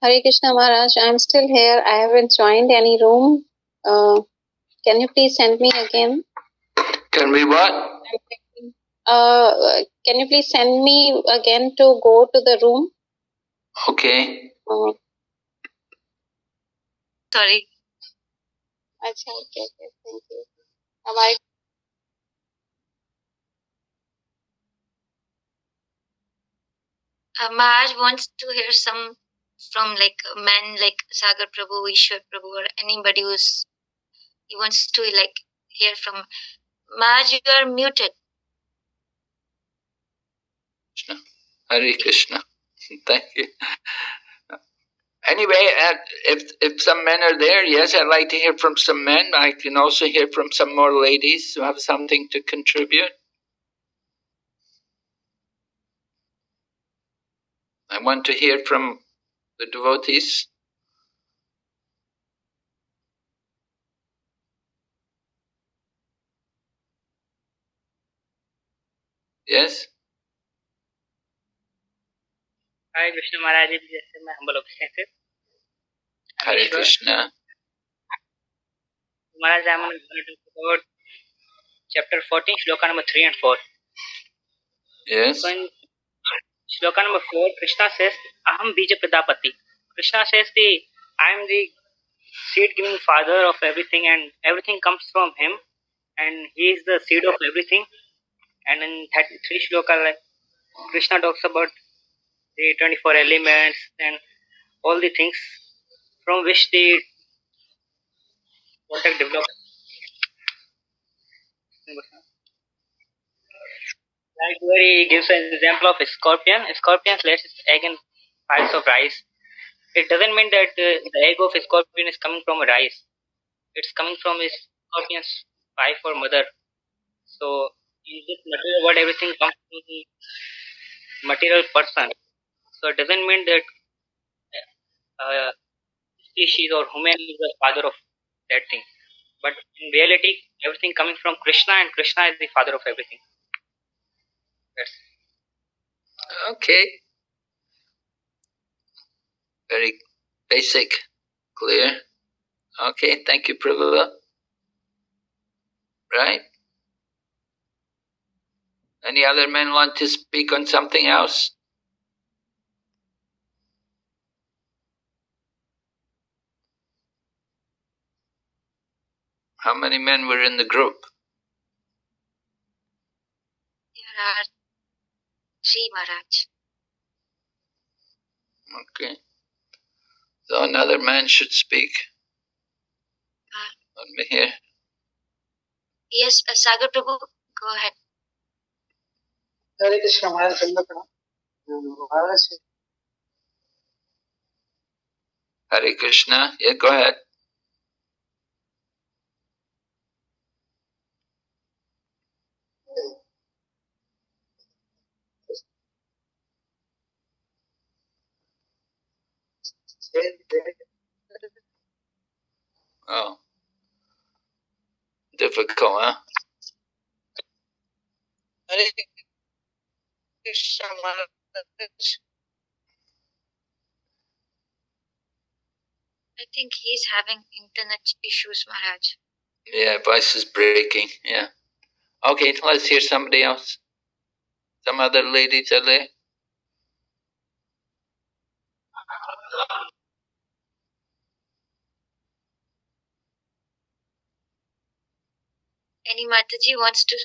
G: Hare Krishna Maharaj, I'm still here. I haven't joined any room. Can you please send me again?
A: Can we what?
G: Can you please send me again to go to the room?
A: Okay.
E: Sorry.
G: Acha, okay, thank you. Bye.
E: Maharaj wants to hear some from like men like Sagar Prabhu, Ishwar Prabhu, or anybody who's he wants to like hear from. Maharaj, you are muted.
A: Krishna. Hare Krishna. Thank you. Anyway, if some men are there, yes, I'd like to hear from some men. I can also hear from some more ladies who have something to contribute. I want to hear from the devotees. Yes?
D: Hi Krishna Maharaj, this is my humble obeisances.
A: Hare Krishna.
D: Maharaj, I am going to talk about chapter 14, shloka number 3 and 4.
A: Yes?
D: So in shloka number 4, Krishna says, Aham bija pradapati. Krishna says, I am the seed-giving father of everything, and everything comes from him, and he is the seed of everything. And in 33 shloka, like, Krishna talks about the 24 elements and all the things from which the product develops. Like where he gives an example of a scorpion. A scorpion lays its egg in piles of rice. It doesn't mean that the egg of a scorpion is coming from a rice. It's coming from a scorpion's wife or mother. So in this material world, everything comes from the material person. So it doesn't mean that species or human is the father of that thing. But in reality, everything coming from Krishna, and Krishna is the father of everything. That's
A: Okay. Very basic, clear. Okay, thank you, Prahlad. Right? Any other men want to speak on something else? How many men were in the group?
E: There are 3, Maharaj.
A: Okay. So another man should speak. Let me hear.
E: Yes, Sagar Prabhu, go ahead.
H: Hare Krishna Maharaj.
A: Hare Krishna. Yeah, go ahead. Oh. Difficult, huh?
H: Hare Krishna Maharaj.
E: I think he's having internet issues, Maharaj.
A: Yeah, voice is breaking. Yeah. Okay, let's hear somebody else. Some other ladies are there.
E: Any Mataji wants to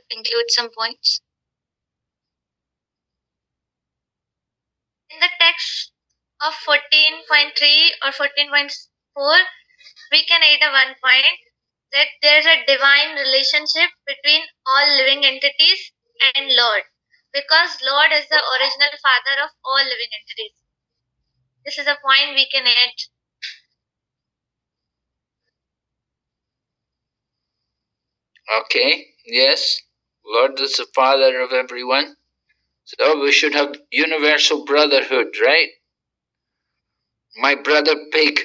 E: include some points? In the text of 14.3 or 14.4, we can add a one point that there is a divine relationship between all living entities and Lord, because Lord is the original father of all living entities. This is a point we can add.
A: Okay, yes. Lord is the father of everyone. So we should have universal brotherhood, right? My brother pig,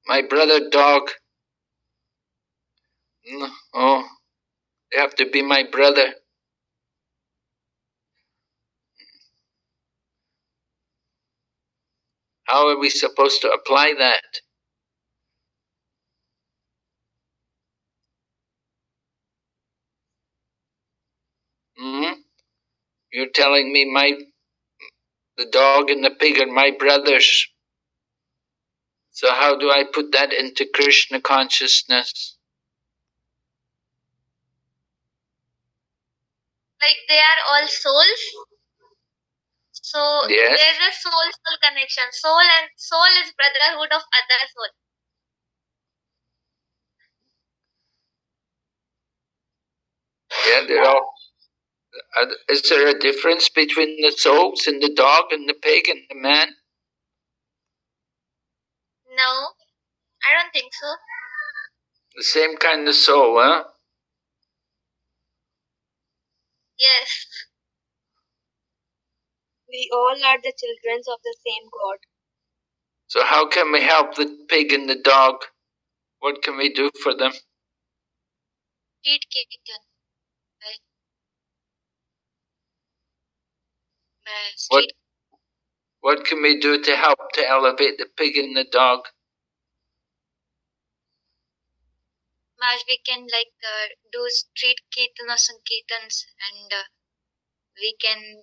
A: my brother dog. Oh, they have to be my brother. How are we supposed to apply that? You're telling me the dog and the pig are my brothers. So how do I put that into Krishna consciousness?
E: Like they are all souls. So
A: yes.
E: There's a soul connection. Soul and soul is brotherhood of other soul.
A: Yeah, they're all. Is there a difference between the souls in the dog and the pig and the man?
E: No, I don't think so.
A: The same kind of soul, huh?
E: Yes.
C: We all are the children of the same God.
A: So how can we help the pig and the dog? What can we do for them?
E: Treat Kirtan. Right.
A: What can we do to help to elevate the pig and the dog?
E: Maharaj, we can do street kirtan or sankirtans, and we can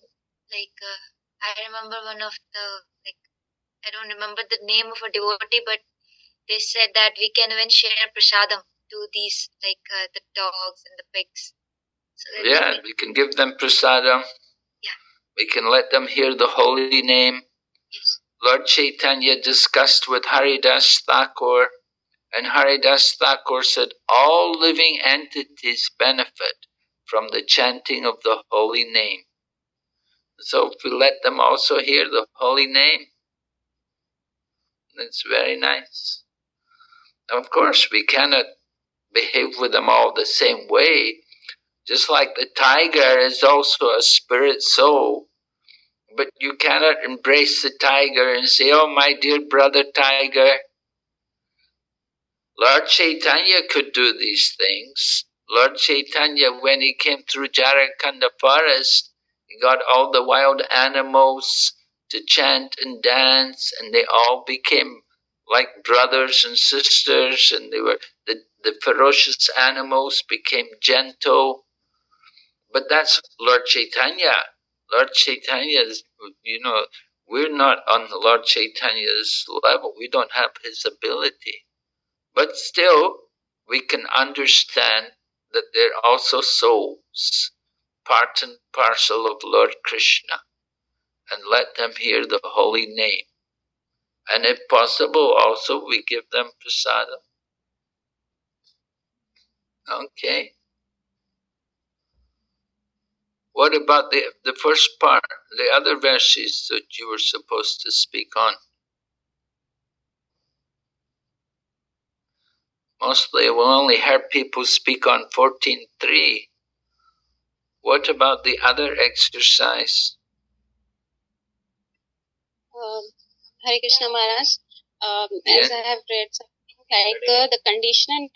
E: I remember one of the I don't remember the name of a devotee, but they said that we can even share prasadam to these the dogs and the pigs. So
A: yeah, we can give them prasadam.
E: Yeah.
A: We can let them hear the holy name.
E: Yes.
A: Lord Chaitanya discussed with Haridas Thakur, and Haridas Thakur said all living entities benefit from the chanting of the holy name. So if we let them also hear the holy name, that's very nice. Of course, we cannot behave with them all the same way. Just like the tiger is also a spirit soul, but you cannot embrace the tiger and say, oh, my dear brother tiger. Lord Chaitanya could do these things. Lord Chaitanya, when he came through Jharkhand forest, he got all the wild animals to chant and dance, and they all became like brothers and sisters, and they were the ferocious animals became gentle. But that's Lord Chaitanya. Lord Chaitanya is, we're not on Lord Chaitanya's level. We don't have his ability. But still, we can understand that they're also souls, part and parcel of Lord Krishna, and let them hear the holy name. And if possible, also we give them prasadam. Okay. What about the first part, the other verses that you were supposed to speak on? Mostly we only heard people speak on 14.3. What about the other exercise?
G: Hare Krishna Maharaj,
A: Yeah.
G: as I have read something the conditioning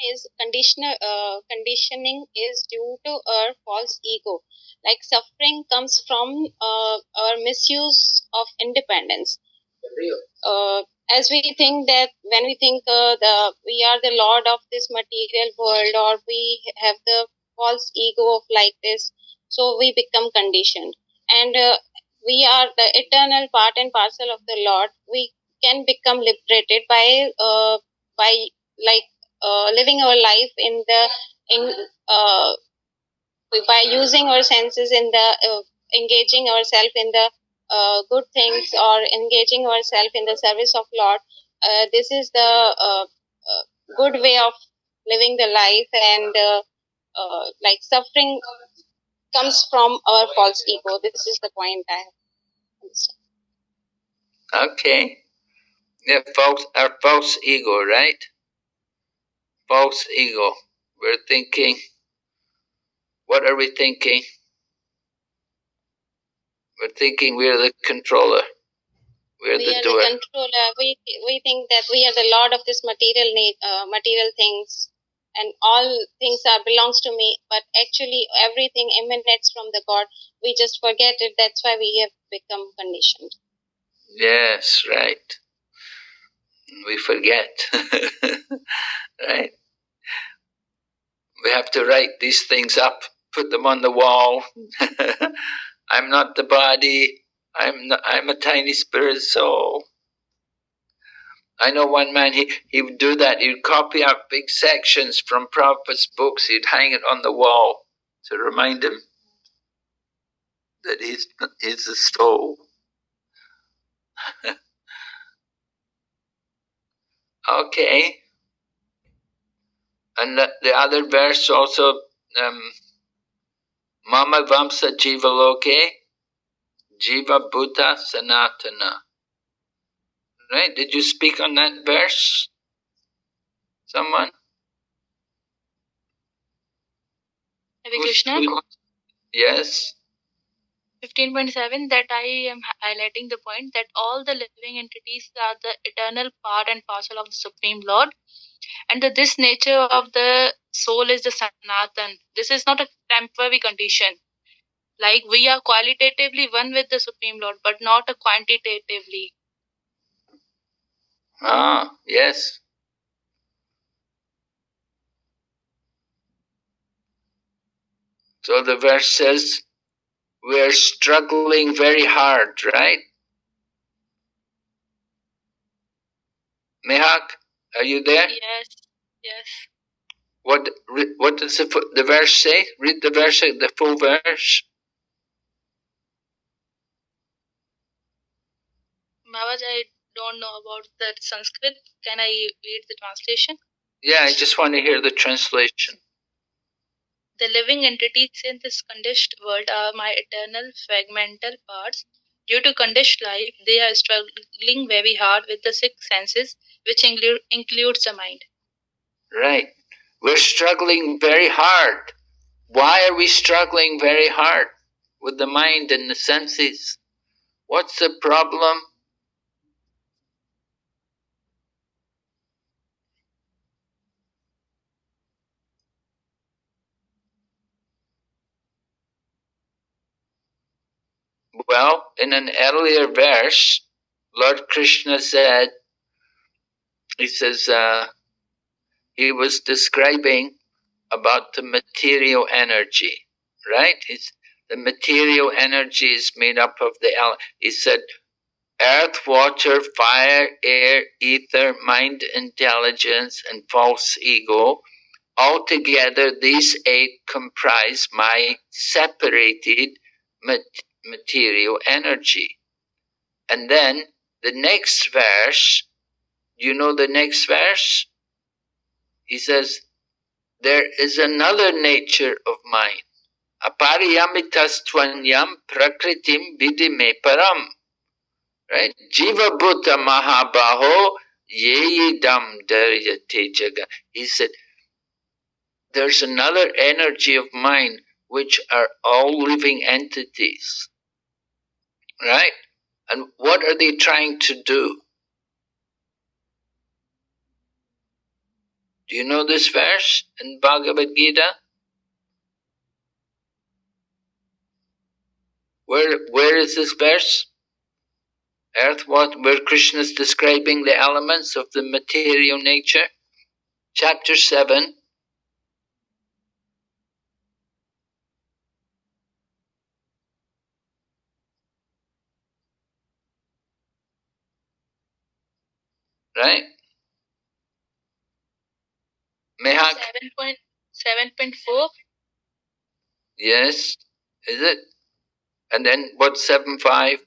G: is due to our false ego. Like suffering comes from our misuse of independence. As we think that when we think we are the lord of this material world, or we have the false ego of like this, so we become conditioned, and we are the eternal part and parcel of the Lord. We can become liberated by living our life by using our senses in the engaging ourselves in the good things, or engaging ourselves in the service of Lord. This is the good way of living the life, and suffering comes from our false ego. This is the point I have understood.
A: Okay. Yeah, our false ego, right? False ego. We're thinking, what are we thinking? We're thinking we're the controller. We're the doer.
G: The controller. We think that we are the lord of this material things, and all things belongs to me. But actually, everything emanates from the God. We just forget it. That's why we have become conditioned.
A: Yes, right. We forget. Right? We have to write these things up, put them on the wall. I'm not the body. I'm a tiny spirit soul. I know one man, he would do that. He'd copy out big sections from Prabhupada's books. He'd hang it on the wall to remind him that he's a soul. Okay. And the other verse also, Mama Vamsa Jiva Loke, Jiva Bhuta Sanatana. Right? Did you speak on that verse? Someone?
I: Hare Krishna.
A: Yes.
I: 15.7, that I am highlighting the point that all the living entities are the eternal part and parcel of the Supreme Lord, and that this nature of the soul is the Sanatan. This is not a temporary condition. Like we are qualitatively one with the Supreme Lord, but not a quantitatively.
A: Ah, yes. So the verse says, we're struggling very hard, right? Mehak, are you there?
I: Yes, yes.
A: What does the verse say? Read the verse, the full verse.
I: Maharaj, I don't know about that Sanskrit. Can I read the translation?
A: Yeah, I just want to hear the translation.
I: The living entities in this conditioned world are my eternal fragmental parts. Due to conditioned life, they are struggling very hard with the six senses, which includes the mind.
A: Right. We're struggling very hard. Why are we struggling very hard with the mind and the senses? What's the problem? Well, in an earlier verse, Lord Krishna said, he says, he was describing about the material energy, right? The material energy is made up of he said, earth, water, fire, air, ether, mind, intelligence, and false ego. Altogether, these 8 comprise my separated material energy. And then the next verse, you know the next verse? He says, there is another nature of mind. Apariyamitastvanyam prakritim vidime param. Right? Jiva Bhuta Mahabaho Yeyidam Daryate Jaga. He said, there's another energy of mind which are all living entities. Right? And what are they trying to do? Do you know this verse in Bhagavad Gita? Where is this verse? Earth, where Krishna is describing the elements of the material nature? Chapter 7. right? Mehak?
I: 7.4.
A: Yes, is it? And then what's 7.5?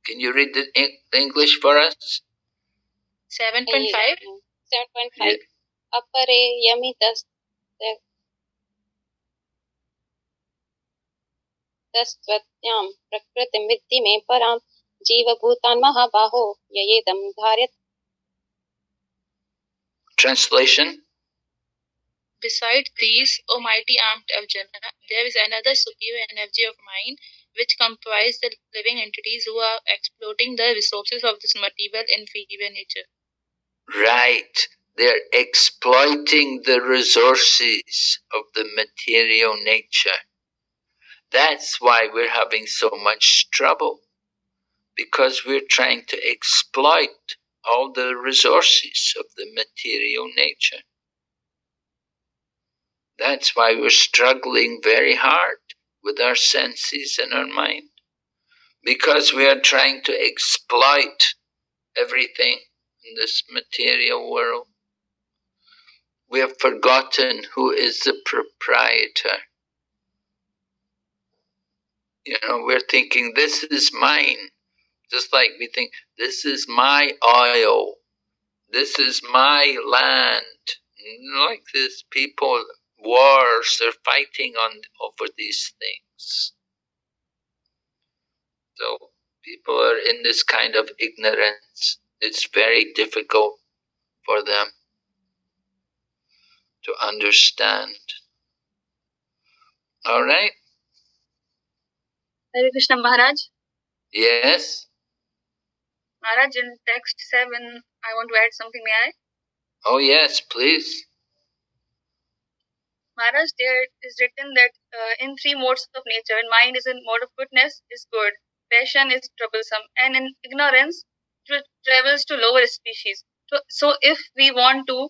A: Can you read the English for us?
I: 7.5.
G: 7.5. Apare yamitas तस्त्वत्यां प्रकृतिं विद्धि मे परां जीवभूतान् महाबाहो ययेदं धार्यत्.
A: Translation?
I: Besides these, O mighty armed Arjuna, there is another superior energy of mind which comprises the living entities who are exploiting the resources of this material inferior nature.
A: Right. They're exploiting the resources of the material nature. That's why we're having so much trouble. Because we're trying to exploit all the resources of the material nature. That's why we're struggling very hard with our senses and our mind. Because we are trying to exploit everything in this material world. We have forgotten who is the proprietor. You know, we're thinking, this is mine. Just like we think, this is my oil. This is my land. Like this, people, wars, they're fighting over these things. So people are in this kind of ignorance. It's very difficult for them to understand. All right?
B: Hare Krishna Maharaj.
A: Yes?
B: Maharaj, in text 7, I want to add something, may I?
A: Oh yes, please.
B: Maharaj, there is written that in three modes of nature, mind is in mode of goodness, is good, passion is troublesome, and in ignorance, travels to lower species. So if we want to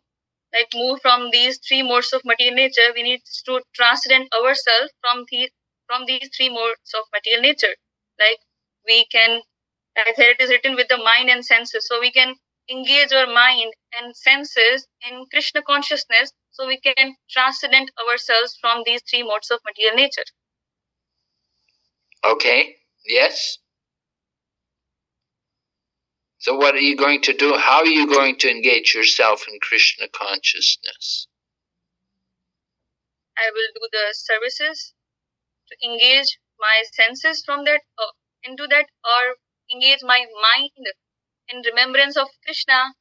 B: move from these three modes of material nature, we need to transcend ourselves from these three modes of material nature. Like we can, as it is written, with the mind and senses. So we can engage our mind and senses in Krishna consciousness, so we can transcend ourselves from these three modes of material nature.
A: Okay, yes. So what are you going to do? How are you going to engage yourself in Krishna consciousness?
B: I will do the services to engage my senses from that into that, or engage my mind in remembrance of Krishna.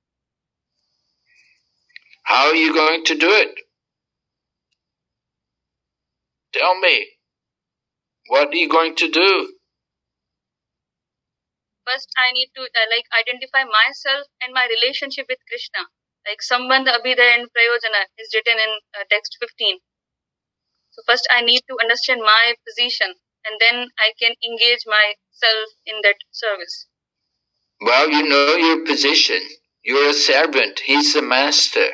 A: How are you going to do it? Tell me. What are you going to do?
B: First, I need to identify myself and my relationship with Krishna. Like Sambandha, Abhidaya and Prayojana is written in text 15. So first I need to understand my position, and then I can engage myself in that service.
A: Well, you know your position. You're a servant. He's the master.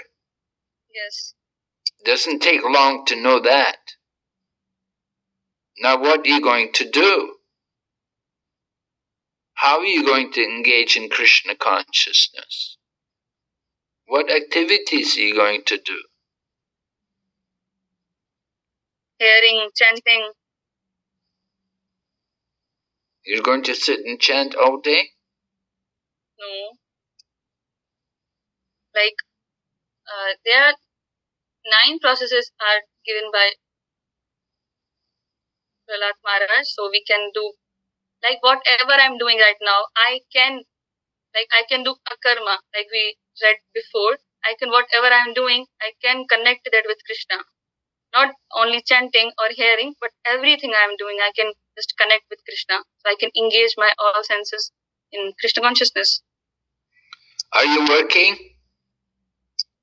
B: Yes.
A: Doesn't take long to know that. Now what are you going to do? How are you going to engage in Krishna consciousness? What activities are you going to do?
B: Hearing, chanting.
A: You're going to sit and chant all day?
B: No. There are 9 processes are given by Prahlad Maharaj, so we can do whatever I'm doing right now. I can do akarma, like we read before. Whatever I'm doing, I can connect that with Krishna. Not only chanting or hearing, but everything I'm doing, I can just connect with Krishna. So I can engage my all senses in Krishna consciousness.
A: Are you working?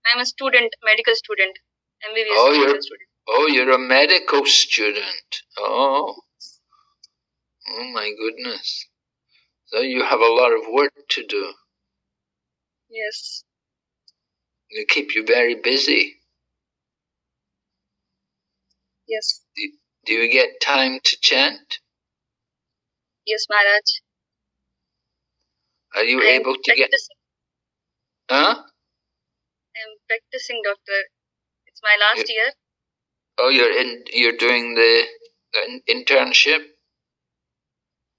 B: I'm a student, medical student, MBBS medical student.
A: Oh, you're a medical student. Oh my goodness. So you have a lot of work to do.
B: Yes.
A: They keep you very busy.
B: Yes.
A: Do you get time to chant?
B: Yes, Maharaj.
A: Are you able to get? Huh?
B: I'm practicing, Doctor. It's my last year.
A: Oh, you're doing the internship?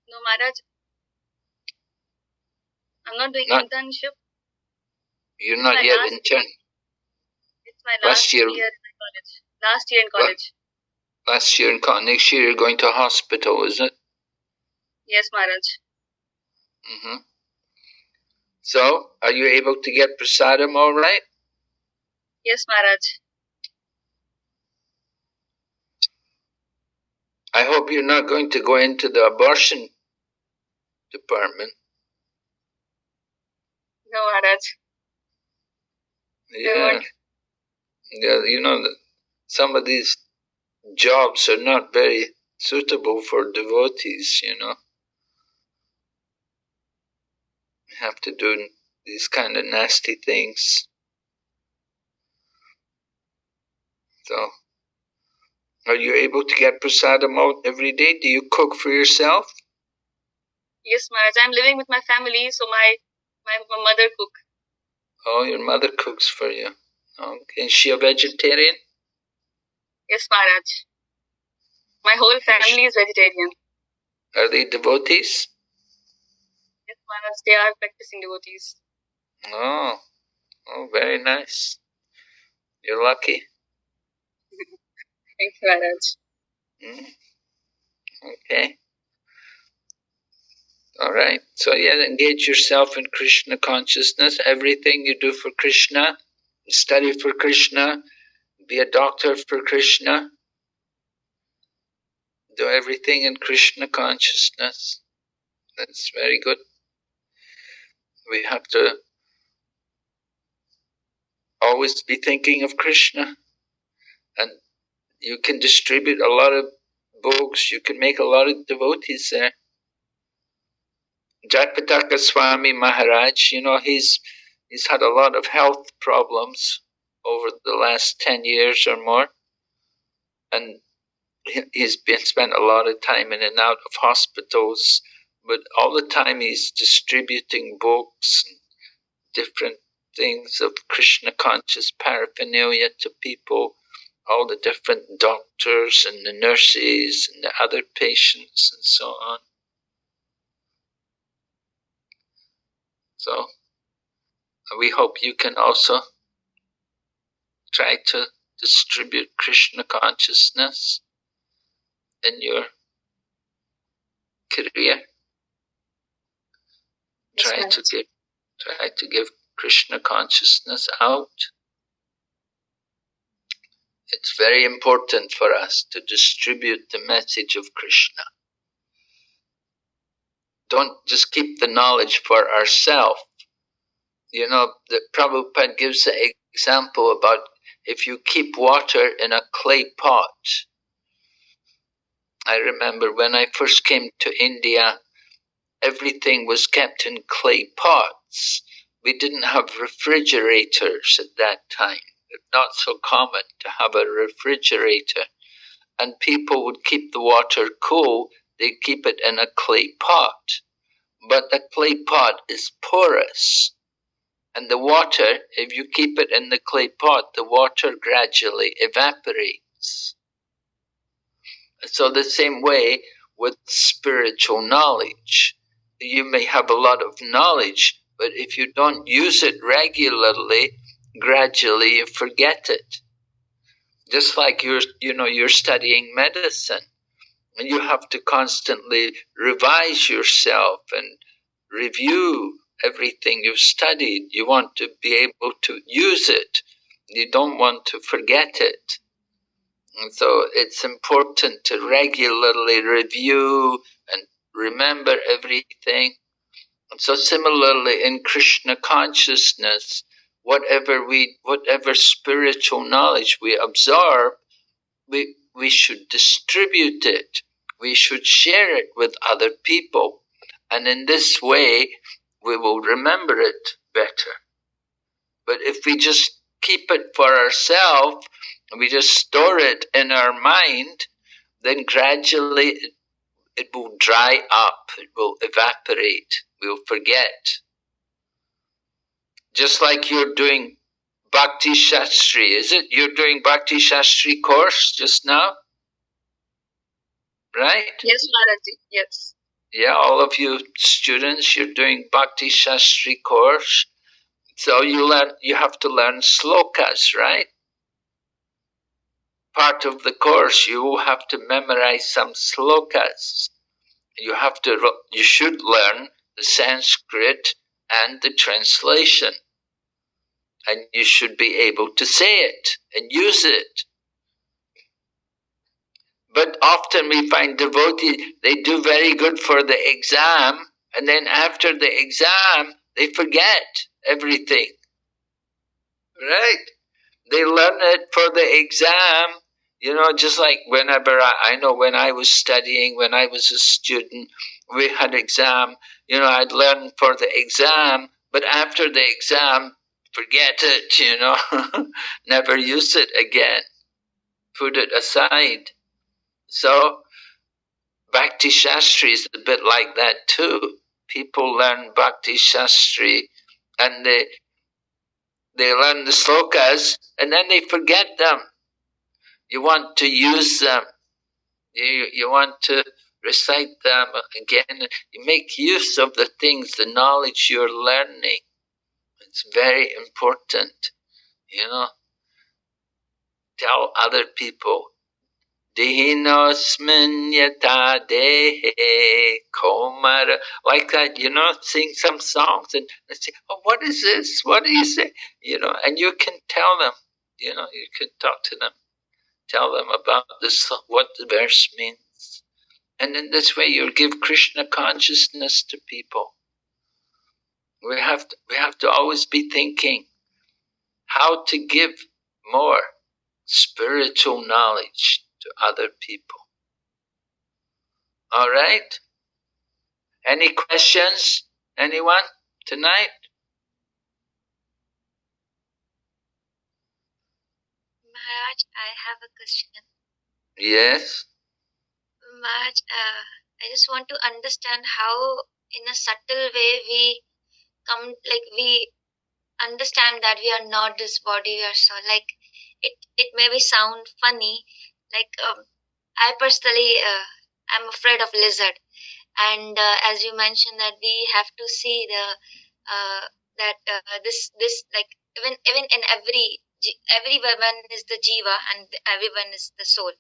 B: No, Maharaj. I'm not doing internship.
A: You're not yet intern.
B: It's my last year in college. Last year in college.
A: Last year in college. Next year you're going to hospital, is it?
B: Yes, Maharaj.
A: Mm-hmm. So, are you able to get prasadam all right?
B: Yes, Maharaj.
A: I hope you're not going to go into the abortion department.
B: No, Maharaj.
A: Yeah. Yeah, you know, some of these jobs are not very suitable for devotees, you know. You have to do these kind of nasty things. So, are you able to get prasadam out every day? Do you cook for yourself?
B: Yes, Maharaj. I'm living with my family, so my mother cook.
A: Oh, your mother cooks for you. Okay. Is she a vegetarian?
B: Yes, Maharaj. My whole family is vegetarian.
A: Are they devotees?
B: Yes, Maharaj. They are practicing devotees.
A: Oh, very nice. You're lucky.
B: Thank you, Maharaj.
A: Okay. All right. So yeah, engage yourself in Krishna consciousness. Everything you do for Krishna, study for Krishna, be a doctor for Krishna. Do everything in Krishna consciousness. That's very good. We have to always be thinking of Krishna. And you can distribute a lot of books. You can make a lot of devotees there. Jayapataka Swami Maharaj, you know, he's had a lot of health problems over the last 10 years or more. And he's spent a lot of time in and out of hospitals, but all the time he's distributing books and different things of Krishna conscious paraphernalia to people, all the different doctors and the nurses and the other patients and so on. So we hope you can also try to distribute Krishna consciousness in your career. Try to give Krishna consciousness out. It's very important for us to distribute the message of Krishna. Don't just keep the knowledge for ourselves. You know, the Prabhupada gives the example about if you keep water in a clay pot. I remember when I first came to India, everything was kept in clay pots. We didn't have refrigerators at that time. It's not so common to have a refrigerator. And people would keep the water cool. They'd keep it in a clay pot. But the clay pot is porous. And the water, if you keep it in the clay pot, the water gradually evaporates. So the same way with spiritual knowledge. You may have a lot of knowledge, but if you don't use it regularly, gradually you forget it. Just like you're studying medicine, and you have to constantly revise yourself and review everything you've studied. You want to be able to use it. You don't want to forget it. And so it's important to regularly review and remember everything. And so similarly in Krishna consciousness, whatever spiritual knowledge we absorb, we should distribute it. We should share it with other people. And in this way, we will remember it better. But if we just keep it for ourselves, and we just store it in our mind, then gradually it will dry up, it will evaporate, we'll forget. Just like you're doing Bhakti-Shastri, is it? You're doing Bhakti-Shastri course just now? Right?
B: Yes, Maharaji. Yes.
A: Yeah, all of you students, you're doing Bhakti-Shastri course. So you have to learn slokas, right? Part of the course, you will have to memorize some slokas. You should learn the Sanskrit and the translation. And you should be able to say it and use it. But often we find devotees, they do very good for the exam, and then after the exam, they forget everything. Right? They learn it for the exam, just like whenever I know when I was studying, when I was a student, we had exam, I'd learn for the exam, but after the exam, forget it, never use it again, put it aside. So, Bhakti-Shastri is a bit like that too. People learn Bhakti-Shastri and they learn the slokas and then they forget them. You want to use them. You want to recite them again. You make use of the things, the knowledge you're learning. It's very important, Tell other people. Dihinosmin yata dehe komara. Like that, sing some songs and say, oh, what is this? What do you say? And you can tell them, you can talk to them, tell them about this, what the verse means. And in this way, you'll give Krishna consciousness to people. We have to always be thinking how to give more spiritual knowledge to other people. All right? Any questions? Anyone tonight?
E: Maharaj, I have a question.
A: Yes?
E: Maharaj, I just want to understand how, in a subtle way, we understand that we are not this body, we are soul. Like, it may sound funny. Like, I personally, I'm afraid of lizard. And as you mentioned that we have to see this like even in everyone is the jiva and everyone is the soul.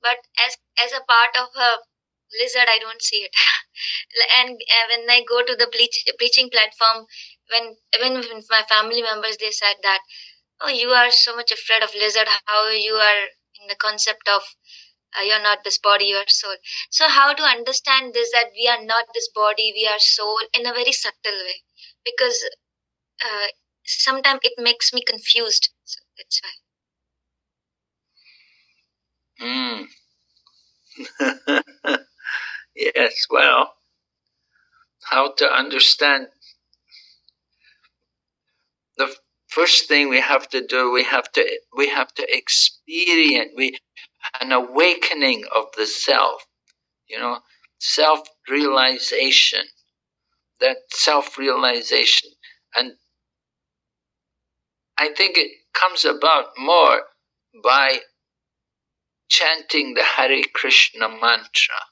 E: But as a part of a lizard, I don't see it. And when I go to the preaching platform, even with my family members, they said that, oh, you are so much afraid of lizard. How you are in the concept of you're not this body, you are soul. So how to understand this, that we are not this body, we are soul, in a very subtle way? Because sometimes it makes me confused. So that's
A: why. Yes, well, how to understand? The first thing we have to do, we have to experience an awakening of the self, self-realization, that self-realization. And I think it comes about more by chanting the Hare Krishna mantra.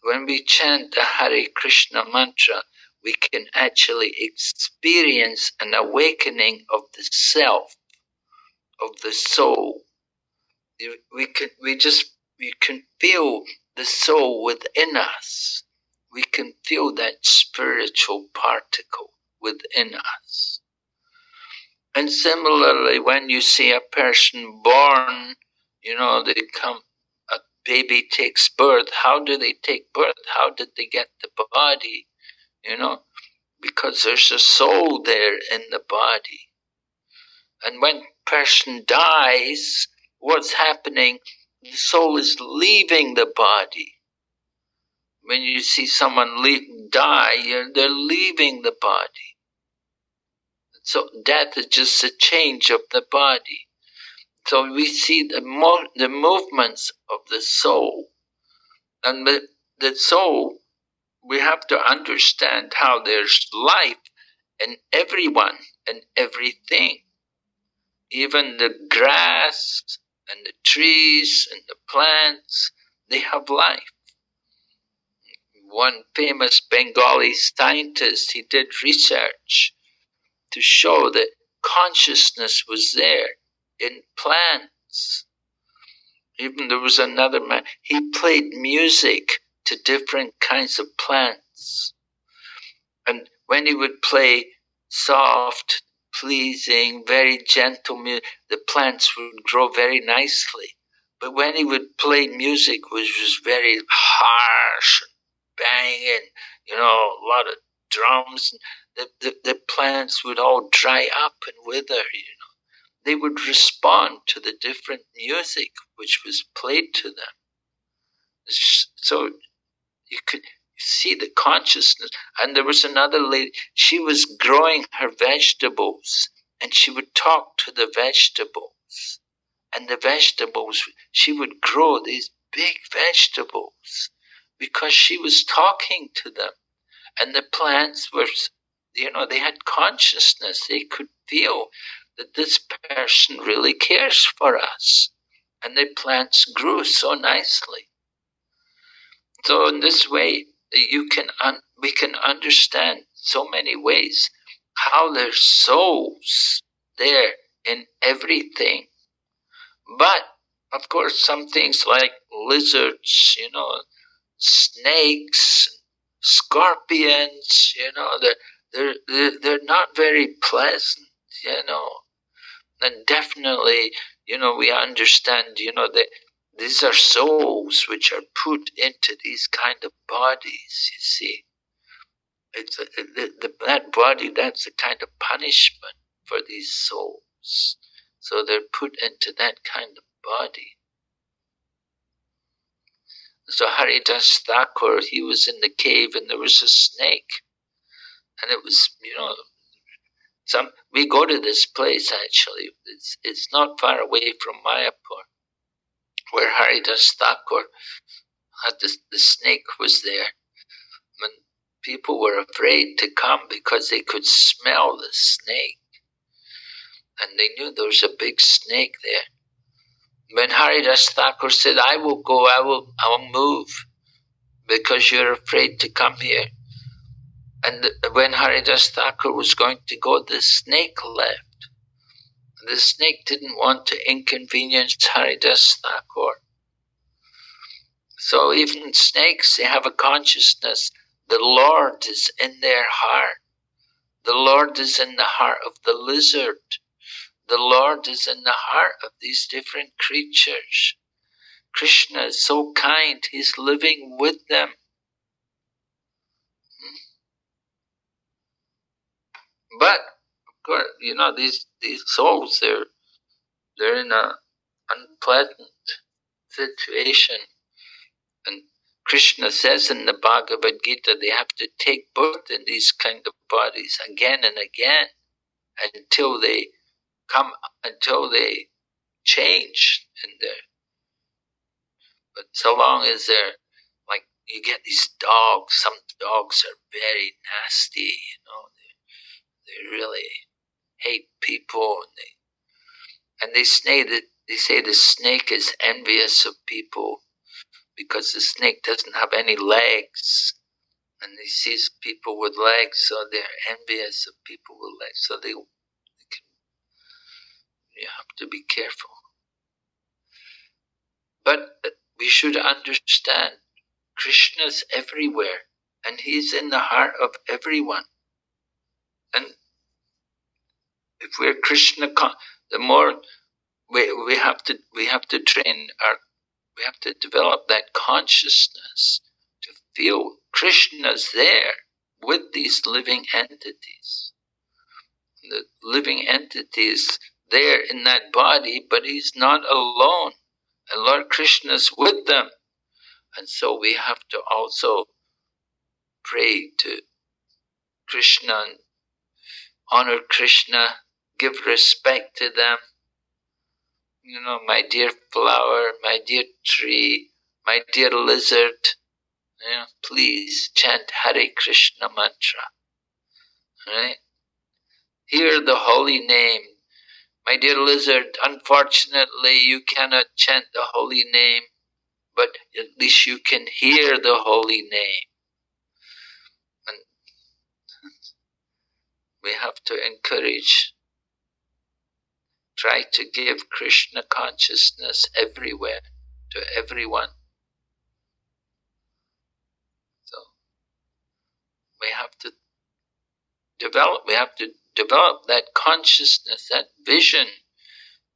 A: When we chant the Hare Krishna mantra, we can actually experience an awakening of the self, of the soul. We can feel the soul within us. We can feel that spiritual particle within us. And similarly, when you see a person born, a baby takes birth. How do they take birth? How did they get the body? Because there's a soul there in the body. And when a person dies, what's happening? The soul is leaving the body. When you see someone die, they're leaving the body. So death is just a change of the body. So we see the movements of the soul. And the soul, we have to understand how there's life in everyone and everything. Even the grass and the trees and the plants, they have life. One famous Bengali scientist, he did research to show that consciousness was there in plants. Even there was another man, he played music to different kinds of plants. And when he would play soft, pleasing, very gentle music, the plants would grow very nicely. But when he would play music which was very harsh, banging, a lot of drums, the plants would all dry up and wither, They would respond to the different music which was played to them. So you could see the consciousness. And there was another lady, she was growing her vegetables, and she would talk to the vegetables. And the vegetables, she would grow these big vegetables because she was talking to them. And the plants were, they had consciousness. They could feel that this person really cares for us. And the plants grew so nicely. So in this way, we can understand so many ways how there's souls there in everything. But of course, some things like lizards, snakes, scorpions, they're not very pleasant, And definitely, we understand, that these are souls which are put into these kind of bodies, you see. It's that body, that's a kind of punishment for these souls. So they're put into that kind of body. So Haridas Thakur, he was in the cave and there was a snake. And it was, we go to this place actually. It's not far away from Mayapur, where Haridas Thakur had the snake was there. And people were afraid to come because they could smell the snake. And they knew there was a big snake there. When Haridas Thakur said, I will go, I will move, because you're afraid to come here. And when Haridas Thakur was going to go, the snake left. The snake didn't want to inconvenience Haridas Thakur. So even snakes, they have a consciousness. The Lord is in their heart. The Lord is in the heart of the lizard. The Lord is in the heart of these different creatures. Krishna is so kind, he's living with them. But, of course, these souls, they're in an unpleasant situation. And Krishna says in the Bhagavad Gita, they have to take birth in these kind of bodies again and again until they change in there. But so long as they're, like, you get these dogs, some dogs are very nasty, they really hate people, and they say the snake is envious of people because the snake doesn't have any legs, and he sees people with legs, so they're envious of people with legs. So you have to be careful. But we should understand Krishna's everywhere, and he's in the heart of everyone. And if we're Krishna, the more we have to train we have to develop that consciousness to feel Krishna's there with these living entities. The living entities there in that body, but he's not alone. And Lord Krishna's with them. And so we have to also pray to Krishna and honor Krishna, give respect to them. my dear flower, my dear tree, my dear lizard, please chant Hare Krishna mantra. Right? Hear the holy name. My dear lizard, unfortunately you cannot chant the holy name, but at least you can hear the holy name. And we have to encourage, try to give Krishna consciousness everywhere, to everyone. So we have to develop that consciousness, that vision,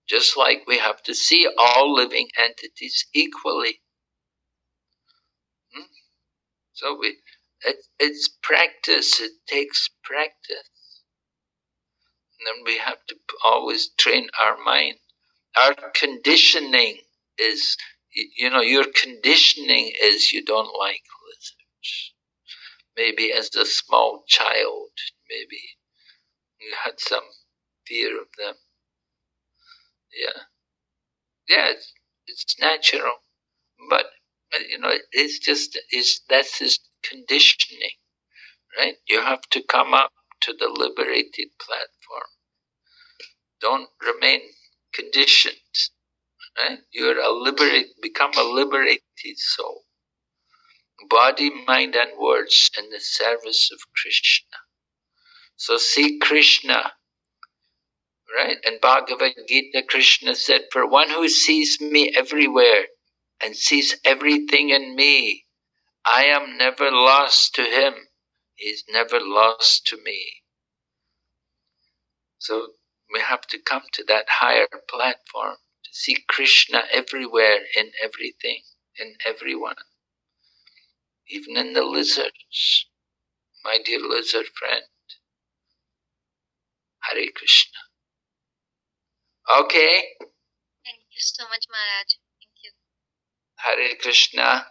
A: just like we have to see all living entities equally. So it's practice, it takes practice. And then we have to always train our mind. Our conditioning is, your conditioning is you don't like lizards. Maybe as a small child, maybe you had some fear of them. Yeah, it's natural, but that's his conditioning, right? You have to come up to the liberated platform. Don't remain conditioned, right? Become a liberated soul. Body, mind, and words in the service of Krishna. So see Krishna, right? In Bhagavad Gita, Krishna said, for one who sees me everywhere and sees everything in me, I am never lost to him. He is never lost to me. So we have to come to that higher platform to see Krishna everywhere, in everything, in everyone, even in the lizards. My dear lizard friend, Hare Krishna. Okay.
E: Thank you so much, Maharaj. Thank you.
A: Hare Krishna.